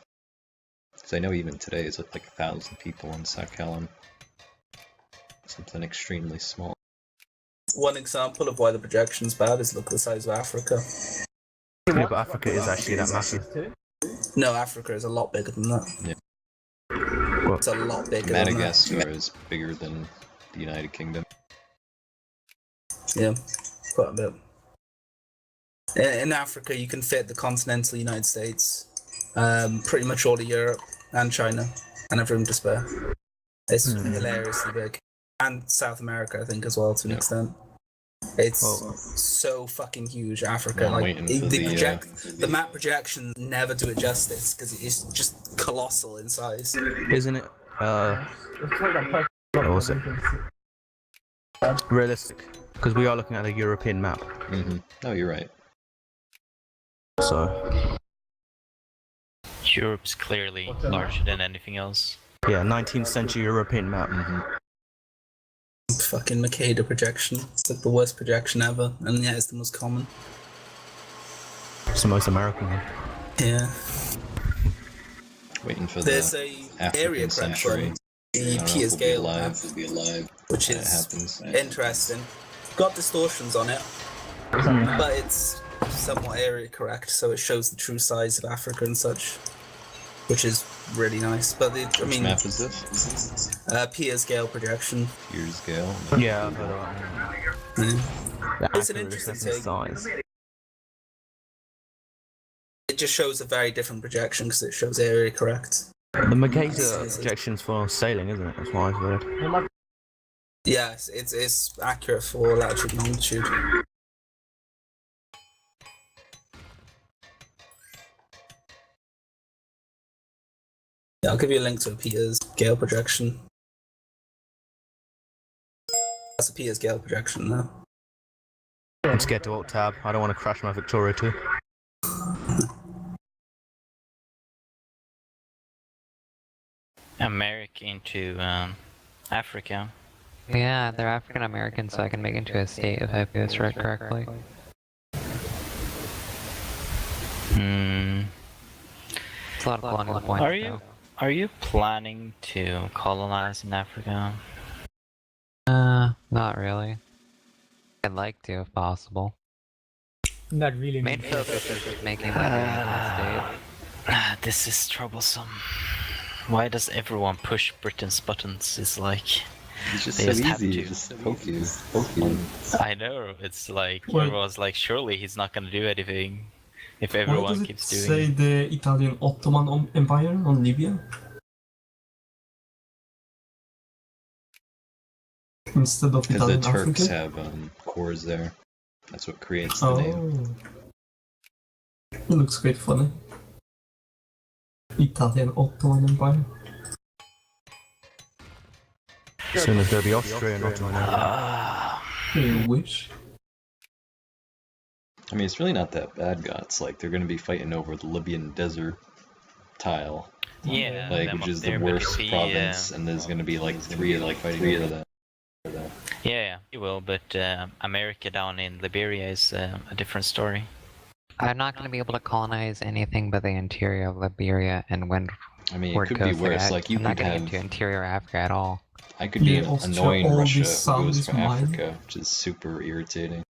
Speaker 5: Because I know even today it's like 1,000 people in Sakhalin. Something extremely small.
Speaker 1: One example of why the projection's bad is look at the size of Africa.
Speaker 4: Yeah, but Africa is actually that massive.
Speaker 1: No, Africa is a lot bigger than that.
Speaker 5: Yeah.
Speaker 1: It's a lot bigger than that.
Speaker 5: Madagascar is bigger than the United Kingdom.
Speaker 1: Yeah, quite a bit. In Africa, you can fit the continental United States pretty much all of Europe and China and everyone to spare. It's hilariously big, and South America, I think, as well to an extent. It's so fucking huge. Africa,
Speaker 5: I'm
Speaker 1: like
Speaker 5: waiting for
Speaker 1: the map projections never do it justice because it's just colossal in size.
Speaker 4: Isn't it? What was it? Realistic, because we are looking at a European map.
Speaker 5: No, you're right.
Speaker 4: So
Speaker 6: Europe's clearly larger than anything else.
Speaker 4: yeah, 19th century European map.
Speaker 1: Fucking Makeda projection. It's like the worst projection ever, and yeah, it's the most common.
Speaker 4: It's the most American one.
Speaker 1: Yeah.
Speaker 5: Waiting for
Speaker 1: There's
Speaker 5: the
Speaker 1: a
Speaker 5: African
Speaker 1: area correction,
Speaker 5: century.
Speaker 1: the Piers Gale map, which
Speaker 5: when it
Speaker 1: is
Speaker 5: happens.
Speaker 1: interesting. Got distortions on it, but it's somewhat area correct, so it shows the true size of Africa and such, which is really nice. But I
Speaker 5: Which
Speaker 1: mean,
Speaker 5: map is this?
Speaker 1: Piers Gale projection.
Speaker 5: Piers Gale.
Speaker 4: Yeah, I've heard of that.
Speaker 1: Yeah.
Speaker 4: The
Speaker 1: It's an
Speaker 4: accuracy
Speaker 1: interesting
Speaker 4: and size.
Speaker 1: It just shows a very different projection because it shows area correct.
Speaker 4: The Makeda projection's for sailing, isn't it? That's why I've heard.
Speaker 1: Yes, it's accurate for latitude and longitude. Yeah, I'll give you a link to a Piers Gale projection. That's a Piers Gale projection now.
Speaker 4: I'm scared to alt tab. I don't want to crash my Victoria too.
Speaker 6: America into Africa.
Speaker 7: Yeah, they're African American, so I can make into a state if I do this right correctly.
Speaker 6: Hmm.
Speaker 7: It's a lot of colonial points.
Speaker 6: Are you planning to colonize in Africa?
Speaker 7: Not really. I'd like to if possible.
Speaker 8: Not really.
Speaker 7: Main focus is just making that a state.
Speaker 6: This is troublesome. Why does everyone push Britain's buttons? It's like
Speaker 5: It's just
Speaker 6: they
Speaker 5: so
Speaker 6: just have
Speaker 5: easy.
Speaker 6: to.
Speaker 5: Just poke you.
Speaker 6: I know. It's like
Speaker 3: Well-
Speaker 6: everyone's like, surely he's not gonna do anything if
Speaker 3: Why
Speaker 6: everyone
Speaker 3: does it
Speaker 6: keeps doing
Speaker 3: say
Speaker 6: it.
Speaker 3: the Italian Ottoman Empire on Libya? Instead of
Speaker 5: Because the
Speaker 3: Italian
Speaker 5: Turks
Speaker 3: Africa?
Speaker 5: have cores there. That's what creates the name.
Speaker 3: Oh. It looks quite funny. Italian Ottoman Empire.
Speaker 4: As soon as there'll be Austria and Ottoman.
Speaker 3: I wish.
Speaker 5: I mean, it's really not that bad, Gots. Like, they're going to be fighting over the Libyan desert tile,
Speaker 6: Yeah,
Speaker 5: like,
Speaker 6: them
Speaker 5: which
Speaker 6: up
Speaker 5: is
Speaker 6: there,
Speaker 5: the
Speaker 6: but
Speaker 5: worst
Speaker 6: if he,
Speaker 5: province, and there's going to be like three of them fighting over that.
Speaker 6: Yeah, he will, but America down in Liberia is a different story.
Speaker 7: I'm not going to be able to colonize anything but the interior of Liberia and Windward
Speaker 5: I mean, it could be
Speaker 7: Coast.
Speaker 5: worse. Like, you
Speaker 7: I'm not
Speaker 5: could
Speaker 7: going to
Speaker 5: have.
Speaker 7: get into interior Africa at all.
Speaker 5: I could be
Speaker 3: Yeah, Austria,
Speaker 5: annoying
Speaker 3: all
Speaker 5: Russia
Speaker 3: this
Speaker 5: who
Speaker 3: sound
Speaker 5: goes
Speaker 3: is
Speaker 5: for
Speaker 3: mine.
Speaker 5: Africa, which is super irritating.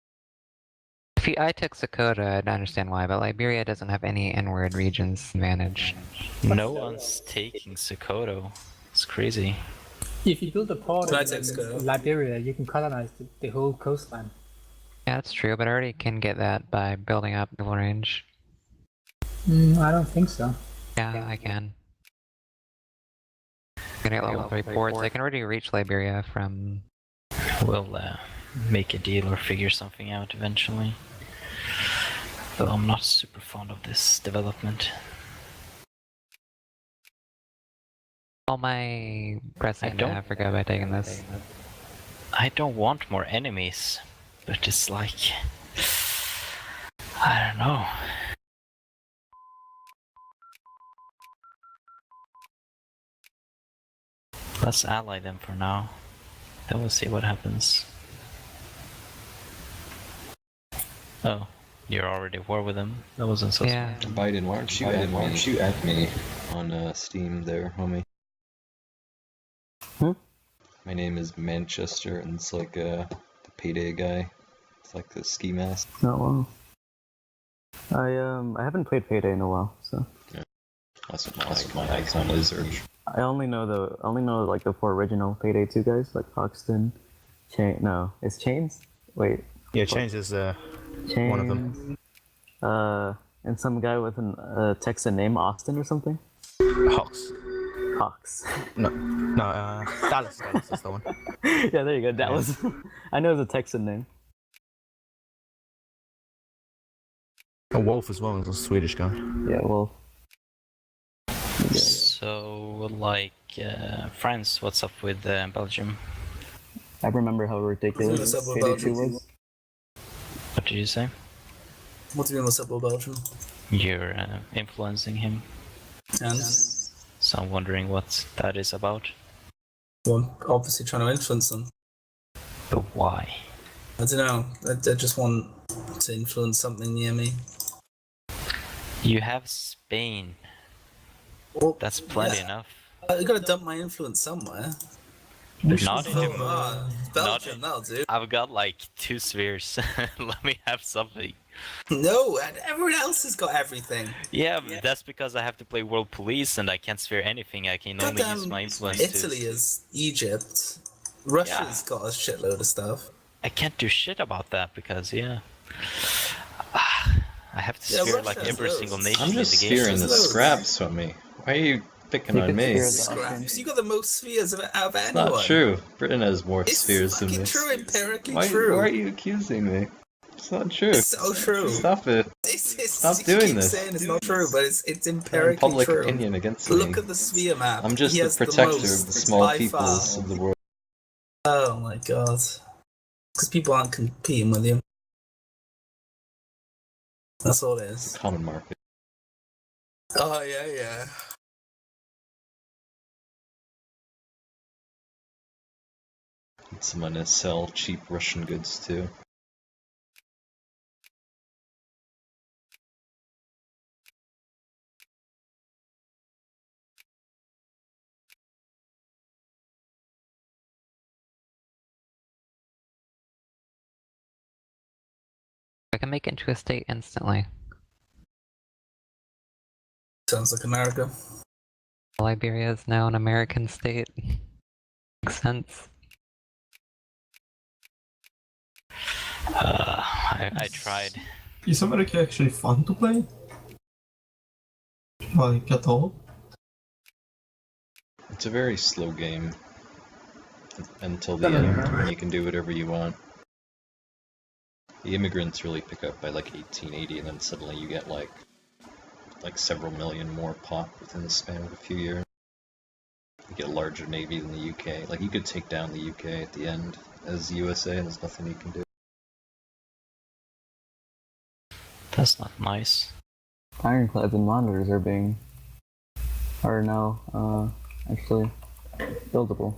Speaker 7: If I took Sokoto, I'd understand why, but Liberia doesn't have any inward regions managed.
Speaker 6: No one's taking Sokoto. It's crazy.
Speaker 8: If you build a port
Speaker 1: Can I
Speaker 8: in
Speaker 1: take Scuttle?
Speaker 8: Liberia, you can colonize the whole coastline.
Speaker 7: Yeah, that's true, but I already can get that by building up naval range.
Speaker 8: I don't think so.
Speaker 7: Yeah, I can. I'm gonna get level 3 ports. I can already reach Liberia from...
Speaker 6: We'll make a deal or figure something out eventually. Though I'm not super fond of this development.
Speaker 7: all my pressing into
Speaker 6: don't-
Speaker 7: Africa by taking this.
Speaker 6: I don't want more enemies, but it's like... I don't know. Let's ally them for now. Then we'll see what happens. Oh, you're already at war with them? That wasn't so
Speaker 7: Yeah.
Speaker 5: Biden, why aren't you at me on Steam there, homie? My name is Manchester, and it's like the Payday guy. It's like the ski mask.
Speaker 2: Oh wow. I haven't played Payday in a while, so
Speaker 5: That's what my icon is. Or
Speaker 2: I only know like the 4 original Payday 2 guys, like Hoxton, it's Chains? Wait.
Speaker 4: Yeah, Chains is
Speaker 2: Chains,
Speaker 4: one of them.
Speaker 2: and some guy with a Texan name, Austin or something.
Speaker 4: Hawks.
Speaker 2: Hawks.
Speaker 4: No, Dallas. Dallas is the one.
Speaker 2: Yeah, there you go, Dallas. I know it's a Texan name.
Speaker 4: A Wolf as well is a Swedish guy.
Speaker 2: Yeah, well. Yeah.
Speaker 6: So, like, France, what's up with Belgium?
Speaker 2: I remember how ridiculous
Speaker 1: What's up with
Speaker 2: KD2
Speaker 1: Belgium?
Speaker 2: was.
Speaker 6: What did you say?
Speaker 1: What do you mean what's up with Belgium?
Speaker 6: You're influencing him,
Speaker 1: And
Speaker 6: so I'm wondering what that is about.
Speaker 1: well, obviously trying to influence them.
Speaker 6: But why?
Speaker 1: I don't know. I just want to influence something near me.
Speaker 6: You have Spain.
Speaker 1: Well,
Speaker 6: That's plenty
Speaker 1: yeah.
Speaker 6: enough.
Speaker 1: I gotta dump my influence somewhere.
Speaker 6: Not in
Speaker 1: Belgium, that'll do.
Speaker 6: I've got like 2 spheres. Let me have something.
Speaker 1: No, and everyone else has got everything.
Speaker 6: Yeah, but that's because I have to play World Police and I can't sphere anything. I can only use
Speaker 1: Goddamn,
Speaker 6: my influence
Speaker 1: Italy
Speaker 6: to...
Speaker 1: is Egypt. Russia's got a shitload of stuff.
Speaker 6: I can't do shit about that because, yeah. I have to
Speaker 1: Yeah,
Speaker 6: sphere
Speaker 1: Russia
Speaker 6: like
Speaker 1: has
Speaker 6: every
Speaker 1: loads.
Speaker 6: single nation
Speaker 5: I'm
Speaker 6: in the
Speaker 5: just
Speaker 6: game.
Speaker 5: spearing the
Speaker 1: Loads.
Speaker 5: scraps from me. Why are you picking
Speaker 2: You
Speaker 5: on
Speaker 2: could
Speaker 5: me?
Speaker 2: spear
Speaker 5: It's
Speaker 2: the-
Speaker 1: Scraps. You got the most spheres out of anyone.
Speaker 5: not true. Britain has more
Speaker 1: It's
Speaker 5: spheres than
Speaker 1: fucking
Speaker 5: me.
Speaker 1: true, empirically
Speaker 5: Why
Speaker 1: true.
Speaker 5: are you accusing me? It's not true.
Speaker 1: It's so true.
Speaker 5: Stop it.
Speaker 1: Stop
Speaker 5: doing this.
Speaker 1: Saying it's not true, but it's
Speaker 5: Not in
Speaker 1: empirically
Speaker 5: public
Speaker 1: true.
Speaker 5: opinion against me.
Speaker 1: Look at the sphere map.
Speaker 5: I'm just
Speaker 1: He
Speaker 5: the
Speaker 1: has
Speaker 5: protector
Speaker 1: most
Speaker 5: of the small
Speaker 1: by
Speaker 5: peoples
Speaker 1: far.
Speaker 5: of the world.
Speaker 1: Oh my god. Because people aren't competing with you. That's all it is.
Speaker 5: Common market.
Speaker 1: Oh yeah.
Speaker 5: Need someone to sell cheap Russian goods to.
Speaker 7: I can make it into a state instantly.
Speaker 1: Sounds like America.
Speaker 7: Liberia is now an American state. Makes sense.
Speaker 6: I tried.
Speaker 3: Is America actually fun to play? Like at all?
Speaker 5: It's a very slow game until the end, when you can do whatever you want. The immigrants really pick up by like 1880, and then suddenly you get like several million more pop within the span of a few years. You get a larger navy than the UK. Like you could take down the UK at the end as USA, and there's nothing you can do.
Speaker 6: That's not nice.
Speaker 2: Ironclads and monitors are now actually buildable.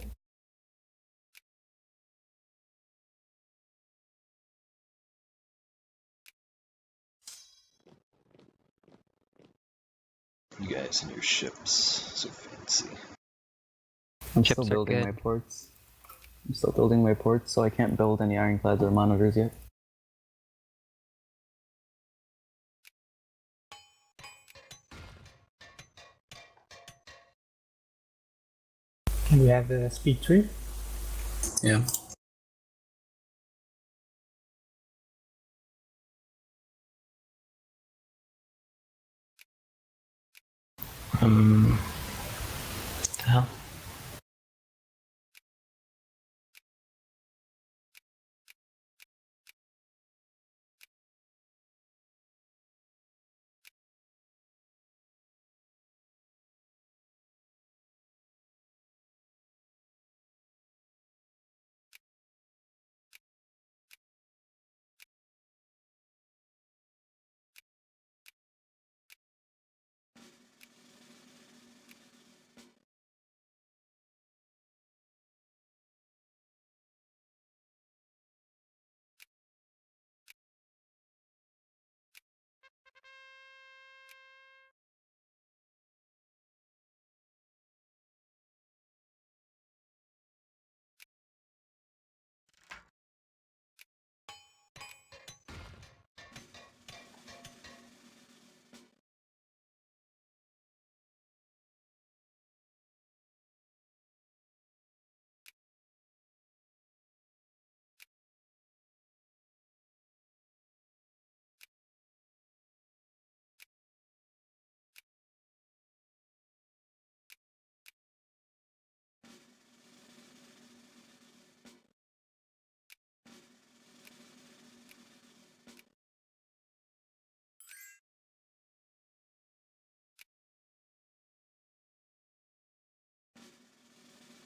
Speaker 5: You guys and your ships, so fancy.
Speaker 2: I'm
Speaker 7: Chips
Speaker 2: still
Speaker 7: are
Speaker 2: building
Speaker 7: good.
Speaker 2: my ports. I'm still building my ports, so I can't build any ironclads or monitors yet.
Speaker 8: And we have the speed 3.
Speaker 1: Yeah.
Speaker 6: The hell?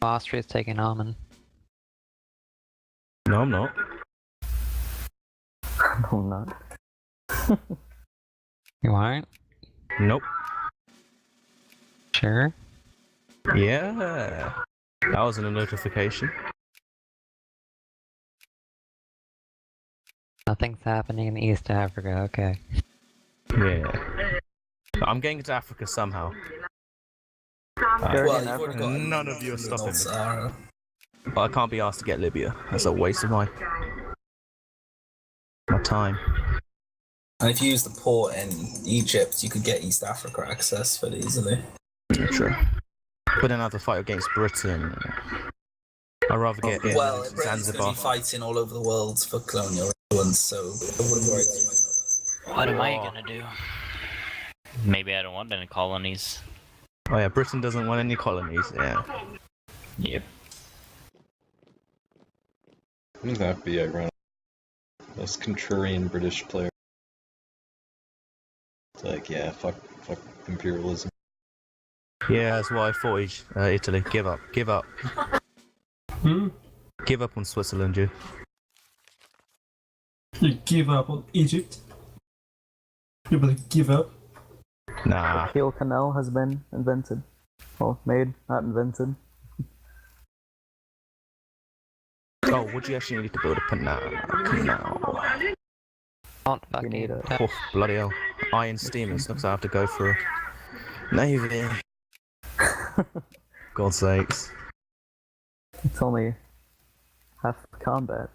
Speaker 7: Austria's taking Alman.
Speaker 4: No, I'm not.
Speaker 2: No, I'm not.
Speaker 7: You aren't?
Speaker 4: Nope.
Speaker 7: Sure?
Speaker 4: Yeah. That wasn't a notification.
Speaker 7: Nothing's happening in East Africa, okay.
Speaker 4: Yeah. I'm getting to Africa somehow.
Speaker 1: Well,
Speaker 2: in
Speaker 1: you've already
Speaker 2: Africa.
Speaker 1: got
Speaker 4: None of you are
Speaker 1: the
Speaker 4: stopping
Speaker 1: North
Speaker 4: me.
Speaker 1: Sahara.
Speaker 4: But I can't be asked to get Libya. That's a waste of my time.
Speaker 1: And if you use the port in Egypt, you could get East Africa access fairly easily.
Speaker 4: True. But then I have to fight against Britain. I'd rather get in
Speaker 1: Well, Britain's going to
Speaker 4: Zanzibar.
Speaker 1: be fighting all over the world for colonial influence, so I wouldn't worry too much.
Speaker 6: What am I gonna do? Maybe I don't want any colonies.
Speaker 4: Oh yeah, Britain doesn't want any colonies, yeah.
Speaker 6: Yep.
Speaker 5: Wouldn't that be ironic? Those contrarian British players. It's like, yeah, fuck imperialism.
Speaker 4: Yeah, that's why I thought Italy. Give up. Give up.
Speaker 3: Hmm?
Speaker 4: Give up on Switzerland, you.
Speaker 3: You give up on Egypt? You better give up?
Speaker 4: Nah.
Speaker 2: Kiel Canal has been invented. Well, made, not invented.
Speaker 4: Oh, would you actually need to build a canal?
Speaker 7: Don't
Speaker 2: We
Speaker 7: fucking
Speaker 2: need a...
Speaker 4: Oh, bloody hell. Iron steamers. Looks like I have to go for a navy. God's sakes.
Speaker 2: It's only half combat.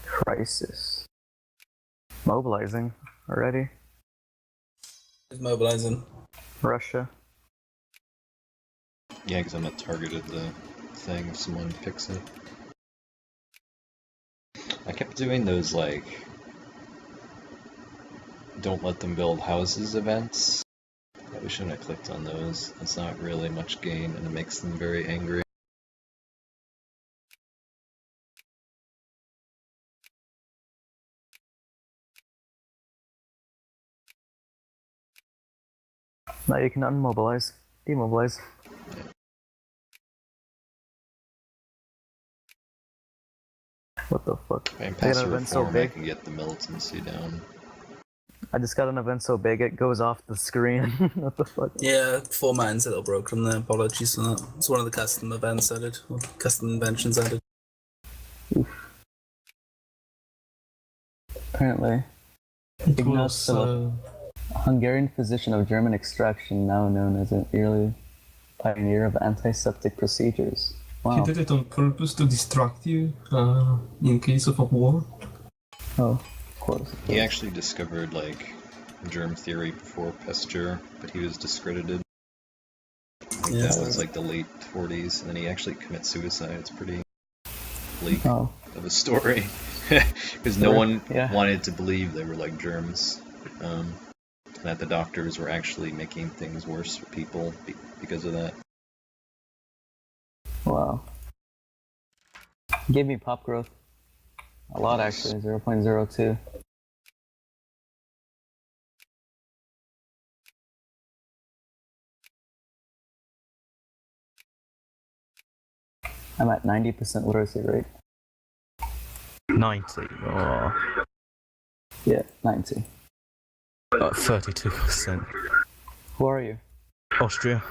Speaker 2: Crisis. Mobilizing already.
Speaker 1: Who's mobilizing?
Speaker 2: Russia.
Speaker 5: Yeah, because I'm not targeted the thing if someone picks it. I kept doing those, like, don't let them build houses events. Probably shouldn't have clicked on those. It's not really much gain, and it makes them very angry.
Speaker 2: Now you can unmobilize. Demobilize. What the fuck?
Speaker 5: And
Speaker 2: I got
Speaker 5: pass
Speaker 2: an
Speaker 5: a
Speaker 2: event so
Speaker 5: reform, I
Speaker 2: big.
Speaker 5: can get the militancy down.
Speaker 2: I just got an event so big it goes off the screen. What the fuck?
Speaker 1: Yeah, formatting's a little broken there. Apologies for that. It's one of the custom events I did, or custom inventions I did.
Speaker 2: Apparently.
Speaker 3: It
Speaker 2: Ignaz
Speaker 3: was,
Speaker 2: Philipp, a Hungarian physician of German extraction, now known as an early pioneer of antiseptic procedures.
Speaker 3: he
Speaker 2: Wow.
Speaker 3: did it on purpose to distract you in case of a war.
Speaker 2: Oh, of course.
Speaker 5: He actually discovered, like, germ theory before Pasteur, but he was discredited. I think
Speaker 1: Yeah.
Speaker 5: that was, like, the late 40s, and then he actually commits suicide. It's pretty bleak
Speaker 2: Oh,
Speaker 5: of a story. Because no
Speaker 2: Sure,
Speaker 5: one
Speaker 2: yeah.
Speaker 5: wanted to believe they were, like, germs. That the doctors were actually making things worse for people because of that.
Speaker 2: wow. Gave me pop growth. A lot, actually. 0.02. I'm at 90% literacy rate.
Speaker 4: 90. Oh,
Speaker 2: Yeah, 90.
Speaker 4: 32%.
Speaker 2: Who are you?
Speaker 4: Austria.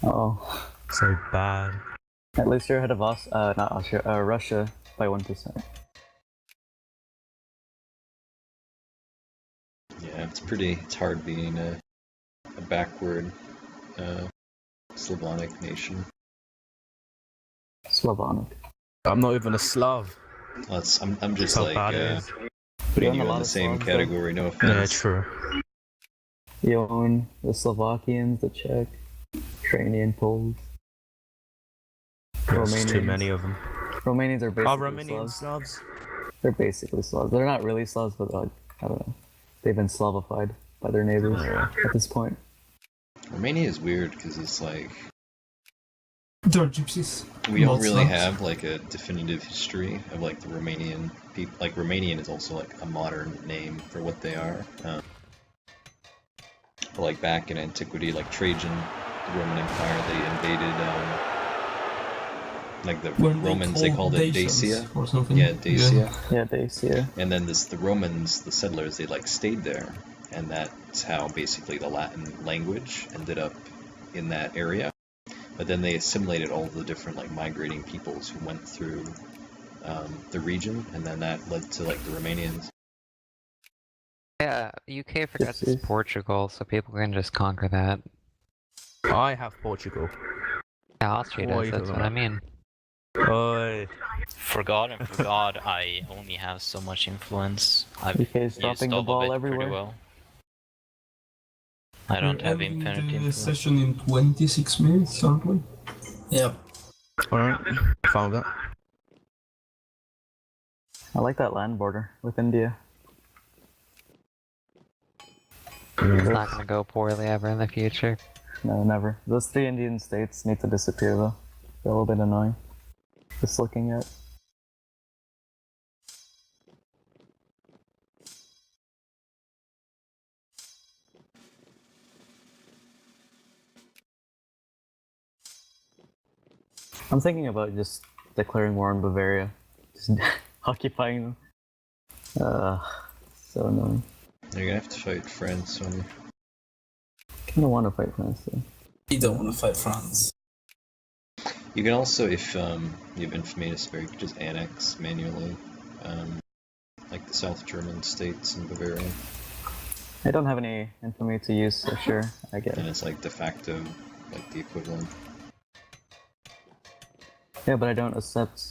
Speaker 2: Oh,
Speaker 4: So bad.
Speaker 2: at least you're ahead of not Austria, Russia by 1%.
Speaker 5: Yeah, it's hard being a backward Slavonic nation.
Speaker 2: Slavonic.
Speaker 4: I'm not even a Slav.
Speaker 5: Well, I'm just
Speaker 4: How
Speaker 5: like
Speaker 4: bad it is.
Speaker 5: putting
Speaker 2: own
Speaker 5: you
Speaker 2: a
Speaker 5: in
Speaker 2: lot
Speaker 5: the
Speaker 2: of
Speaker 5: same
Speaker 2: Slavs, though.
Speaker 5: category. No
Speaker 4: Yeah,
Speaker 5: offense.
Speaker 4: true.
Speaker 2: You own the Slovakians, the Czech, Ukrainian, Poles.
Speaker 4: There's too
Speaker 2: Romanians.
Speaker 4: many of them.
Speaker 2: Romanians are basically
Speaker 4: Are Romanian
Speaker 2: Slavs.
Speaker 4: Slavs?
Speaker 2: They're basically Slavs. They're not really Slavs, but like, I don't know. They've been Slavified by their neighbors at this point.
Speaker 5: Romania is weird because it's like
Speaker 3: They're gypsies.
Speaker 5: we don't
Speaker 3: not
Speaker 5: really
Speaker 3: Slavs.
Speaker 5: have like a definitive history of like the Romanian people. Like Romanian is also like a modern name for what they are. But like back in antiquity, like Trajan, the Roman Empire, they invaded like the
Speaker 3: When
Speaker 5: Romans. They called it
Speaker 3: Dacians
Speaker 5: Dacia.
Speaker 3: or something.
Speaker 5: Yeah, Dacia.
Speaker 2: Yeah, they see it.
Speaker 5: And then the Romans, the settlers, they like stayed there, and that's how basically the Latin language ended up in that area. But then they assimilated all the different like migrating peoples who went through the region, and then that led to like the Romanians.
Speaker 7: Yeah, UK forgets it's
Speaker 2: Gypsies.
Speaker 7: Portugal, so people can just conquer that.
Speaker 4: I have Portugal.
Speaker 7: Yeah, Austria
Speaker 4: What are
Speaker 7: does,
Speaker 4: you
Speaker 7: that's
Speaker 4: talking
Speaker 7: what I
Speaker 4: about?
Speaker 7: mean.
Speaker 4: Oi.
Speaker 6: Forgot I only have so much influence. I've
Speaker 2: UK is
Speaker 6: used
Speaker 2: dropping the
Speaker 6: all of
Speaker 2: ball
Speaker 6: it pretty
Speaker 2: everywhere.
Speaker 6: well. I don't have
Speaker 3: Ending
Speaker 6: infinite
Speaker 3: the
Speaker 6: influence.
Speaker 3: session in 26 minutes, aren't we?
Speaker 1: Yep.
Speaker 4: Alright, found that.
Speaker 2: I like that land border with India.
Speaker 7: It's not gonna go poorly ever in the future.
Speaker 2: No, never. Those 3 Indian states need to disappear though. They're a little bit annoying. Just looking at. I'm thinking about just declaring war on Bavaria. Just occupying them. So annoying.
Speaker 5: You're gonna have to fight France on.
Speaker 2: I don't want to fight France though.
Speaker 1: You don't want to fight France.
Speaker 5: You can also, if you have infamy to spare, you can just annex manually, like the South German states and Bavaria,
Speaker 2: I don't have any infamy to use, so sure, I get
Speaker 5: and
Speaker 2: it.
Speaker 5: it's like de facto, like the equivalent.
Speaker 2: Yeah, but I don't accept.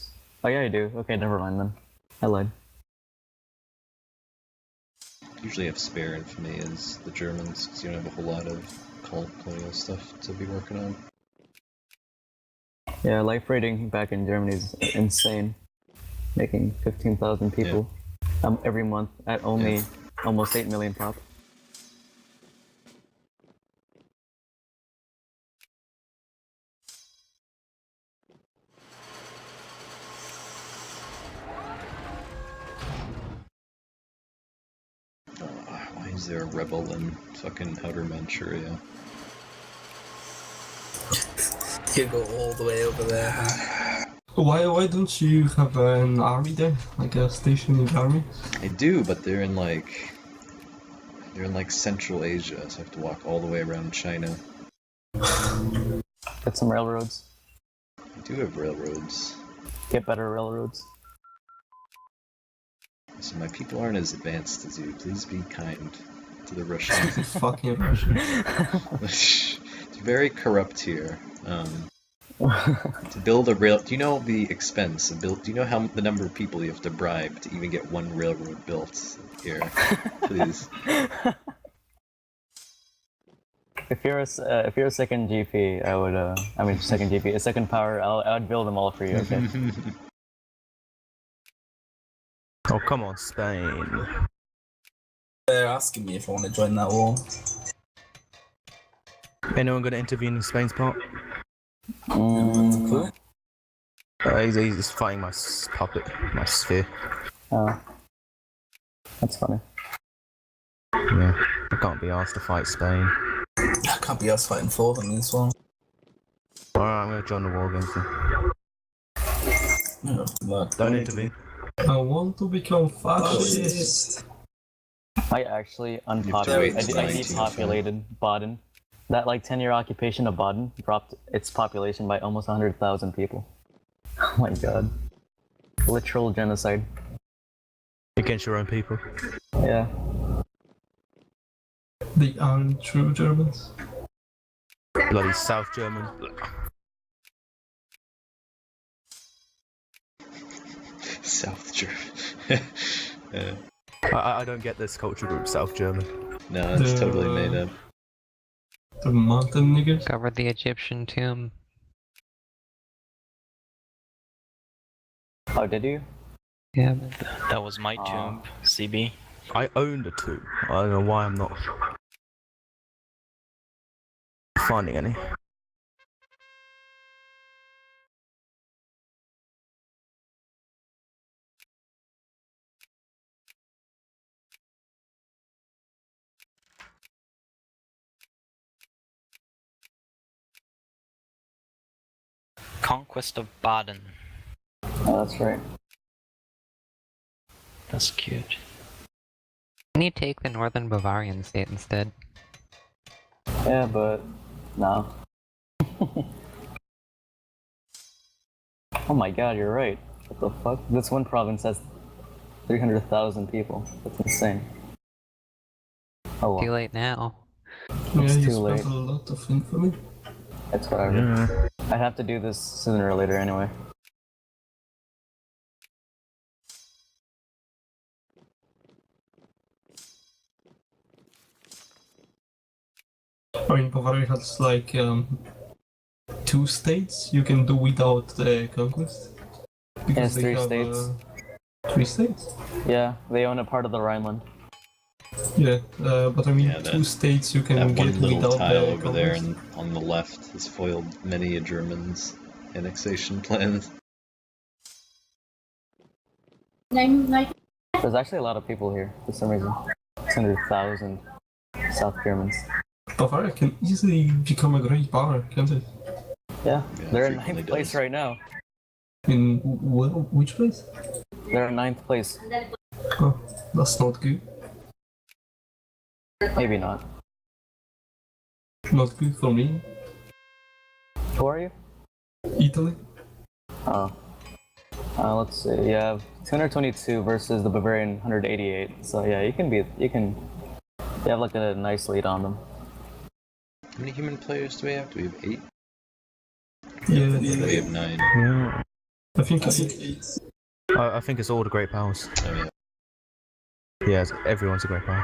Speaker 2: Oh yeah, I do. Okay, never mind then. I lied.
Speaker 5: Usually have spare infamy as the Germans, because you don't have a whole lot of colonial stuff to be working on.
Speaker 2: Yeah, life rating back in Germany is insane. Making 15,000 people every month at only almost 8 million pop.
Speaker 5: Why is there a rebel in fucking Outer Manchuria?
Speaker 1: You go all the way over there, huh?
Speaker 3: Why don't you have an army there? Like a station in the army?
Speaker 5: I do, but they're in like Central Asia, so I have to walk all the way around China.
Speaker 2: Get some railroads.
Speaker 5: I do have railroads.
Speaker 2: Get better railroads.
Speaker 5: So my people aren't as advanced as you. Please be kind to the Russians.
Speaker 3: Fucking Russian.
Speaker 5: It's very corrupt here. To build a rail, do you know the expense of build? Do you know how the number of people you have to bribe to even get one railroad built here? Please.
Speaker 2: If you're a second GP, I would second GP, a second power. I'd build them all for you. Okay.
Speaker 4: Oh, come on, Spain.
Speaker 1: They're asking me if I want to join that war.
Speaker 4: Anyone gonna intervene in Spain's part?
Speaker 2: Mm,
Speaker 4: He's fighting my puppet, my sphere.
Speaker 2: oh, that's funny.
Speaker 4: Yeah, I can't be asked to fight Spain.
Speaker 1: I can't be us fighting for them as well.
Speaker 4: Alright, I'm gonna join the war against them.
Speaker 1: Yeah, look,
Speaker 4: Don't intervene.
Speaker 3: I want to become fascist.
Speaker 2: I actually
Speaker 5: wait
Speaker 2: unpopulated.
Speaker 5: until
Speaker 2: I
Speaker 5: 1905.
Speaker 2: depopulated Baden. That like 10-year occupation of Baden dropped its population by almost 100,000 people. Oh my god. Literal genocide.
Speaker 4: Against your own people.
Speaker 2: Yeah.
Speaker 3: They aren't true Germans.
Speaker 4: Bloody South German.
Speaker 5: South German.
Speaker 4: I don't get this culture group, South German.
Speaker 5: No, it's totally made up.
Speaker 3: The mountain niggers.
Speaker 7: Cover the Egyptian tomb.
Speaker 2: Oh, did you?
Speaker 7: Yeah.
Speaker 6: That was my tomb, CB.
Speaker 4: I owned a tomb. I don't know why I'm not finding any.
Speaker 6: Conquest of Baden.
Speaker 2: Oh, that's right.
Speaker 6: That's cute.
Speaker 7: Can you take the northern Bavarian state instead?
Speaker 2: Yeah, but no. Oh my god, you're right. What the fuck? This one province has 300,000 people. That's insane. Oh
Speaker 7: Too
Speaker 2: well,
Speaker 7: late now.
Speaker 3: Yeah,
Speaker 2: It's
Speaker 3: you
Speaker 2: too
Speaker 3: spent
Speaker 2: late.
Speaker 3: a lot of infamy.
Speaker 2: it's whatever.
Speaker 4: Yeah.
Speaker 2: I'd have to do this sooner or later anyway.
Speaker 3: I mean, Bavaria has like 2 states you can do without the conquest.
Speaker 2: Yes,
Speaker 3: they
Speaker 2: 3
Speaker 3: have,
Speaker 2: states.
Speaker 3: 3 states?
Speaker 2: Yeah, they own a part of the Rhineland.
Speaker 3: Yeah, but I mean,
Speaker 5: Yeah, that-
Speaker 3: 2 states you can
Speaker 5: That
Speaker 3: get
Speaker 5: one little
Speaker 3: without
Speaker 5: tile
Speaker 3: the
Speaker 5: over there
Speaker 3: conquest.
Speaker 5: and on the left has foiled many a German's annexation plans.
Speaker 2: There's actually a lot of people here for some reason. 600,000 South Germans.
Speaker 3: Bavaria can easily become a great power, can't it?
Speaker 2: Yeah,
Speaker 5: Yeah,
Speaker 2: they're in
Speaker 5: frequently
Speaker 2: 9th place
Speaker 5: does.
Speaker 2: right now.
Speaker 3: In which place?
Speaker 2: They're in 9th place.
Speaker 3: Oh, that's not good.
Speaker 2: Maybe not.
Speaker 3: Not good for me.
Speaker 2: Who are you?
Speaker 3: Italy?
Speaker 2: Oh. Let's see. You have 222 versus the Bavarian 188. So yeah, you have like a nice lead on them.
Speaker 5: How many human players do we have? Do we have 8?
Speaker 3: Yeah,
Speaker 5: We have 9.
Speaker 4: Yeah.
Speaker 3: I think it's
Speaker 4: I think it's all the great powers.
Speaker 5: Oh yeah.
Speaker 4: Yeah, everyone's a great power.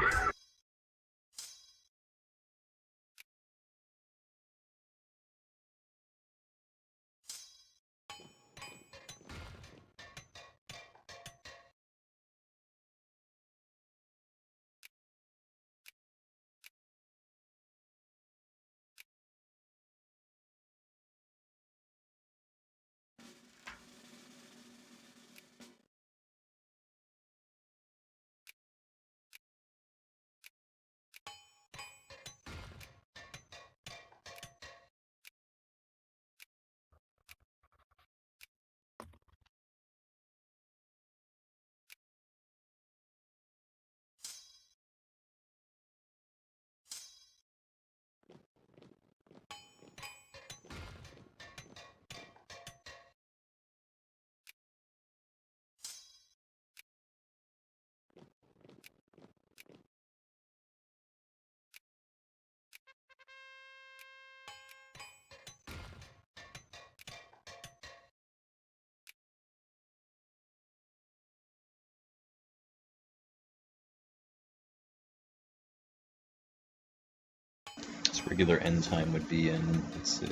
Speaker 5: Its regular end time would be in, let's see,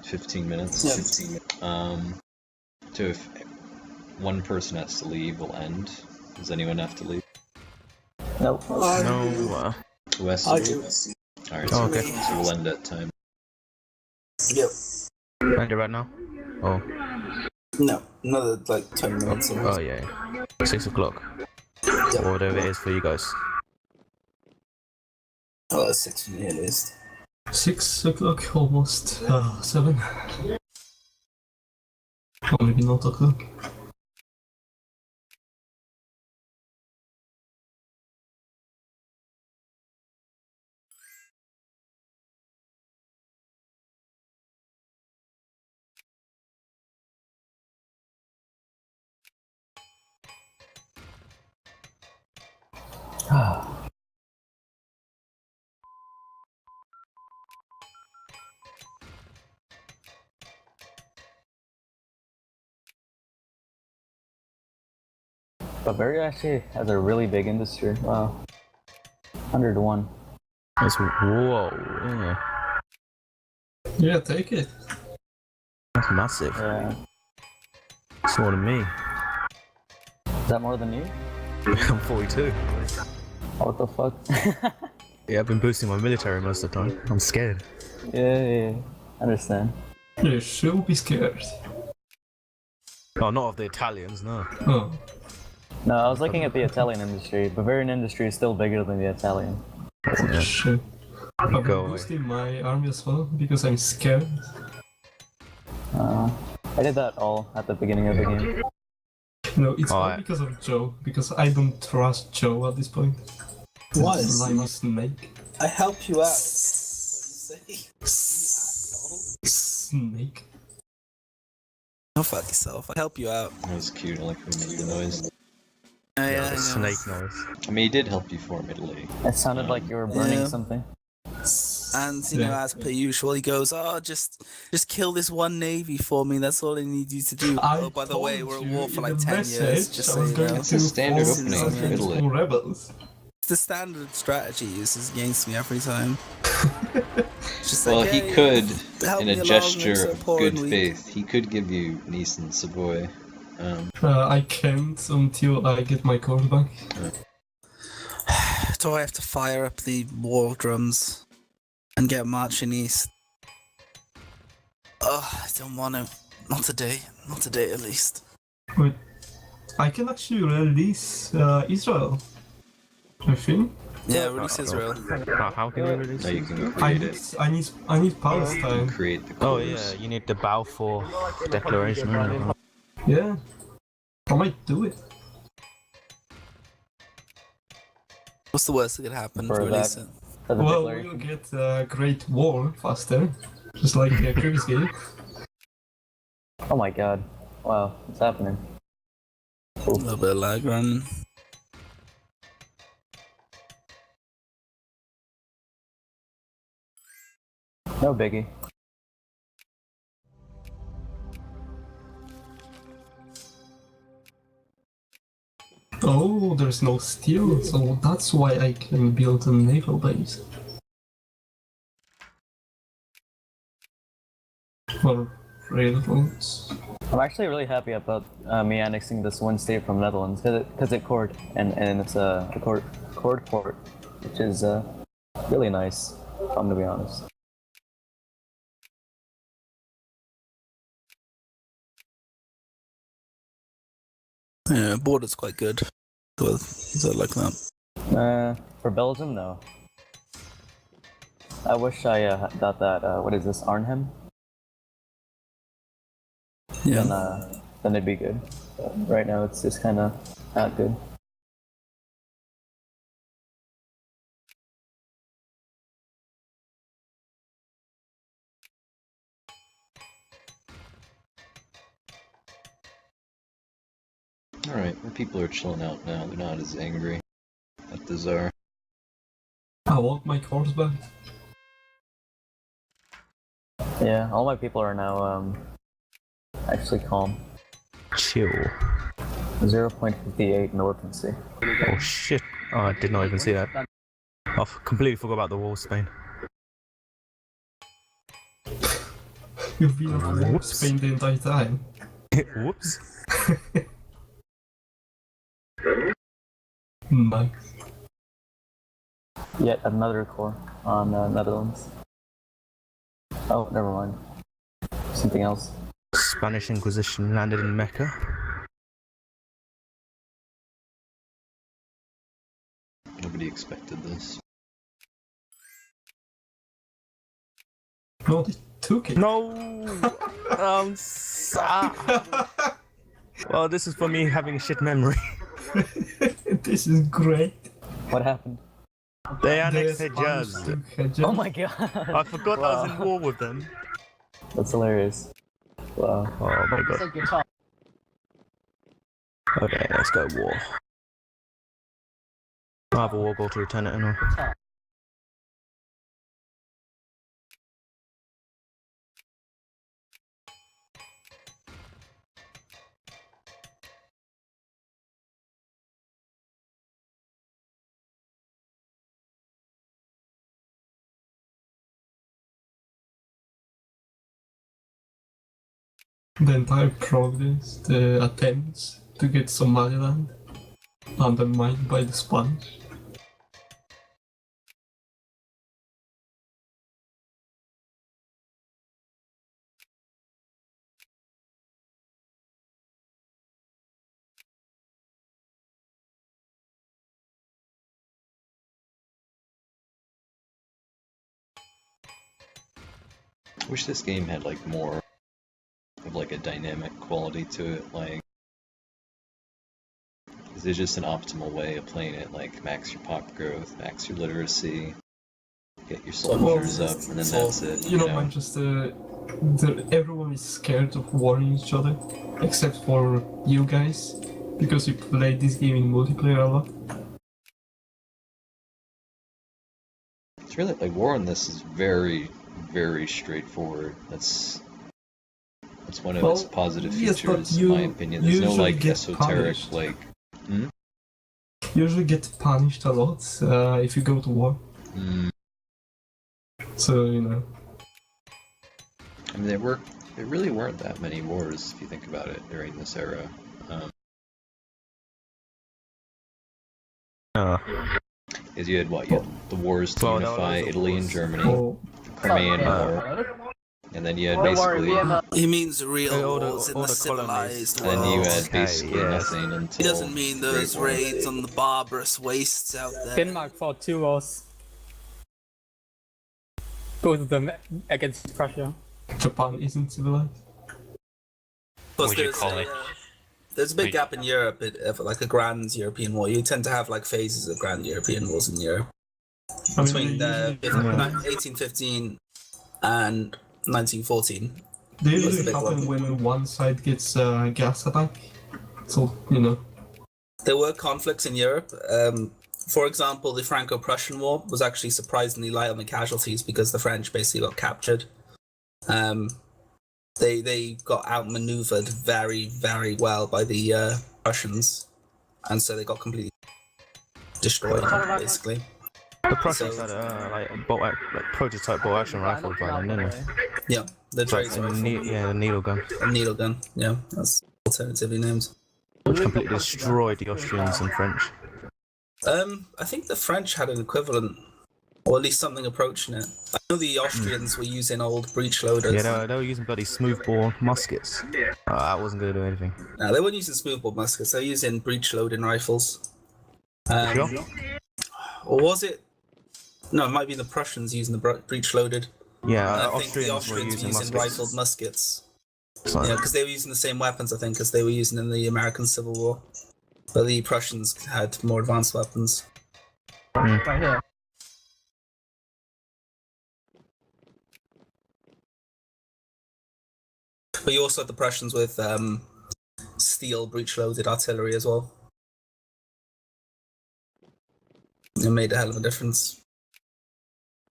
Speaker 5: 15 minutes.
Speaker 1: Yeah.
Speaker 5: 15 minutes. So if one person has to leave, we'll end. Does anyone have to leave?
Speaker 2: Nope.
Speaker 4: No.
Speaker 5: Who has to
Speaker 1: I
Speaker 5: leave?
Speaker 1: do.
Speaker 5: Alright,
Speaker 4: Oh,
Speaker 5: so,
Speaker 4: okay.
Speaker 5: so we'll end at time.
Speaker 1: Yep.
Speaker 4: End it right now? Oh.
Speaker 1: No, another like 10 minutes. Or
Speaker 4: Oh yeah. 6 o'clock.
Speaker 1: Yep.
Speaker 4: Or whatever it is for you guys.
Speaker 1: Oh, that's 6 for me at least.
Speaker 3: 6 o'clock, almost 7. Or maybe not o'clock.
Speaker 2: Bavaria actually has a really big industry. Wow. 100 to 1.
Speaker 4: That's whoa. Yeah.
Speaker 3: Yeah, take it.
Speaker 4: That's massive.
Speaker 2: Yeah.
Speaker 4: It's more than me.
Speaker 2: Is that more than you?
Speaker 4: I'm 42.
Speaker 2: What the fuck?
Speaker 4: Yeah, I've been boosting my military most of the time. I'm scared.
Speaker 2: Yeah. Understand.
Speaker 3: You should be scared.
Speaker 4: Oh, not of the Italians, no.
Speaker 3: Oh.
Speaker 2: No, I was looking at the Italian industry. Bavarian industry is still bigger than the Italian.
Speaker 4: Yeah.
Speaker 3: Shit. I'm
Speaker 4: Go away.
Speaker 3: boosting my army as well because I'm scared.
Speaker 2: I did that all at the beginning of the game.
Speaker 3: No, it's all
Speaker 4: Alright.
Speaker 3: because of Joe, because I don't trust Joe at this point.
Speaker 1: Why?
Speaker 3: Slimy snake.
Speaker 1: I help you out.
Speaker 3: Snake.
Speaker 1: Go fuck yourself. I help you out.
Speaker 5: That was cute. I like when he made the noise.
Speaker 1: Yeah,
Speaker 4: The snake noise.
Speaker 5: I mean, he did help you formidably.
Speaker 2: It sounded like you were burning
Speaker 1: Yeah.
Speaker 2: something.
Speaker 1: And you know,
Speaker 3: Yeah.
Speaker 1: as per usual, he goes, "Oh, just kill this one navy for me. That's all I need you to do." Oh, by the way, we're at war for like 10 years. Just so you know,
Speaker 5: It's a standard
Speaker 1: force
Speaker 5: opening
Speaker 1: in
Speaker 5: for
Speaker 1: Italy.
Speaker 5: Italy.
Speaker 3: All rebels.
Speaker 1: it's the standard strategy he uses against me every time. It's just
Speaker 5: Well,
Speaker 1: like,
Speaker 5: he
Speaker 1: "Hey,
Speaker 5: could,
Speaker 1: help
Speaker 5: in
Speaker 1: me
Speaker 5: a
Speaker 1: along,
Speaker 5: gesture
Speaker 1: I'm so
Speaker 5: of
Speaker 1: poor
Speaker 5: good
Speaker 1: and weak."
Speaker 5: faith, he could give you Nice and Savoy.
Speaker 3: I can't until I get my code back.
Speaker 1: Do I have to fire up the war drums and get marching east? Oh, I don't want to. Not today. Not today, at least.
Speaker 3: Wait, I can actually release Israel. I think.
Speaker 1: Yeah, release Israel.
Speaker 4: How can you release
Speaker 5: Now you
Speaker 4: it?
Speaker 5: can go
Speaker 3: I
Speaker 5: create
Speaker 3: need,
Speaker 5: it.
Speaker 3: I need, I need Palestine.
Speaker 5: Create the
Speaker 4: Oh
Speaker 5: cores.
Speaker 4: yeah, you need the Balfour Declaration.
Speaker 3: Yeah, I might do it.
Speaker 1: What's the worst that could happen
Speaker 2: For
Speaker 1: to release
Speaker 2: that.
Speaker 1: it?
Speaker 2: For the
Speaker 3: Well,
Speaker 2: declaration.
Speaker 3: we'll get a Great War faster, just like the previous game.
Speaker 2: Oh my god. Wow, what's happening?
Speaker 1: A little bit of lag running.
Speaker 2: No biggie.
Speaker 3: Oh, there's no steel, so that's why I can build a naval base. Or railroads.
Speaker 2: I'm actually really happy about me annexing this one state from Netherlands because it cored and it's a court port, which is really nice. If I'm to be honest.
Speaker 1: Yeah, border's quite good. So I like that.
Speaker 2: For Belgium, no. I wish I got that. What is this, Arnhem?
Speaker 1: Yeah.
Speaker 2: Then it'd be good. But right now, it's just kind of not good.
Speaker 5: Alright, my people are chilling out now. They're not as angry at the Tsar.
Speaker 3: I want my cores back.
Speaker 2: Yeah, all my people are now actually calm.
Speaker 4: Chill.
Speaker 2: 0.58 militancy.
Speaker 4: Oh shit. Oh, I did not even see that. I completely forgot about the war of Spain.
Speaker 3: You've been at war with
Speaker 4: Whoops.
Speaker 3: Spain the entire time.
Speaker 4: Whoops.
Speaker 3: Nice.
Speaker 2: Yet another core on Netherlands. Oh, never mind. Something else.
Speaker 4: Spanish Inquisition landed in Mecca.
Speaker 5: Nobody expected this.
Speaker 3: No, they took it.
Speaker 4: No! Well, this is for me having a shit memory.
Speaker 3: This is great.
Speaker 2: What happened?
Speaker 4: They annexed
Speaker 3: The Spanish
Speaker 4: Hejaz.
Speaker 3: took Hejaz.
Speaker 2: Oh my god!
Speaker 4: I forgot I was in war with them.
Speaker 2: That's hilarious. Wow.
Speaker 4: Oh my god. Okay, let's go war. I have a war goal to return it anyway.
Speaker 3: the entire progress, the attempts to get Somaliland undermined by the Spanish.
Speaker 5: I wish this game had like more of like a dynamic quality to it, like is there just an optimal way of playing it, like max your pop growth, max your literacy, get your soldiers up, and then that's it.
Speaker 3: You know, Manchester, everyone is scared of warring each other, except for you guys, because you play this game in multiplayer a lot.
Speaker 5: It's really like war on this is very, very straightforward. That's one of its positive
Speaker 3: yes, but
Speaker 5: features, in my opinion. There's no
Speaker 3: usually
Speaker 5: like
Speaker 3: get
Speaker 5: esoteric
Speaker 3: punished.
Speaker 5: like.
Speaker 3: You usually get punished a lot if you go to war. So, you know.
Speaker 5: I mean, there really weren't that many wars if you think about it during this era. Is you had what? You had the wars to
Speaker 4: Well, no,
Speaker 5: unify
Speaker 4: those are
Speaker 5: Italy and
Speaker 4: wars.
Speaker 5: Germany,
Speaker 3: Oh,
Speaker 5: the Crimean War, and then you had basically,
Speaker 1: He means real
Speaker 4: all the-
Speaker 1: wars in
Speaker 4: all
Speaker 1: the
Speaker 4: the colonies.
Speaker 1: civilized
Speaker 5: and you
Speaker 1: world.
Speaker 5: had
Speaker 4: Okay,
Speaker 5: basically
Speaker 4: yes.
Speaker 5: nothing
Speaker 1: He
Speaker 5: until.
Speaker 1: doesn't mean those
Speaker 5: Great War.
Speaker 1: raids on the barbarous wastes out there.
Speaker 8: Denmark fought 2 wars. Both of them against Prussia.
Speaker 3: Japan isn't civilized.
Speaker 1: Plus,
Speaker 6: Would you
Speaker 1: there's
Speaker 6: call
Speaker 1: a,
Speaker 6: it-
Speaker 1: there's a big
Speaker 6: would-
Speaker 1: gap in Europe of like a grand European war. You tend to have like phases of grand European wars in Europe
Speaker 3: I mean,
Speaker 1: between
Speaker 3: they usually-
Speaker 1: 1815 and 1914.
Speaker 3: They
Speaker 1: What's the
Speaker 3: usually
Speaker 1: big
Speaker 3: happen
Speaker 1: one?
Speaker 3: when one side gets a gas attack. So, you know.
Speaker 1: There were conflicts in Europe. For example, the Franco-Prussian War was actually surprisingly light on the casualties because the French basically got captured. They got outmaneuvered very, very well by the Prussians, and so they got completely destroyed, basically.
Speaker 4: The Prussians
Speaker 1: So-
Speaker 4: had like prototype bolt action rifles by then, didn't they?
Speaker 1: Yeah, the
Speaker 4: It's like
Speaker 1: Tracer
Speaker 4: the
Speaker 1: rifle,
Speaker 4: the needle gun.
Speaker 1: and needle gun. Yeah, that's alternatively named.
Speaker 4: Which completely destroyed the Austrians and French.
Speaker 1: I think the French had an equivalent, or at least something approaching it. I know the Austrians were using old breech loaders.
Speaker 4: Yeah, they were using bloody smoothbore muskets. That wasn't going to do anything.
Speaker 1: No, they weren't using smoothbore muskets. They were using breech loading rifles.
Speaker 4: Sure.
Speaker 1: Or was it? No, it might be the Prussians using the breech loaded.
Speaker 4: Yeah,
Speaker 1: I think the
Speaker 4: Austrians were
Speaker 1: Austrians
Speaker 4: using
Speaker 1: were using
Speaker 4: muskets.
Speaker 1: rifled muskets.
Speaker 4: So-
Speaker 1: Yeah, because they were using the same weapons, I think, as they were using in the American Civil War. But the Prussians had more advanced weapons.
Speaker 8: Right here.
Speaker 1: But you also had the Prussians with steel breech-loaded artillery as well. It made a hell of a difference.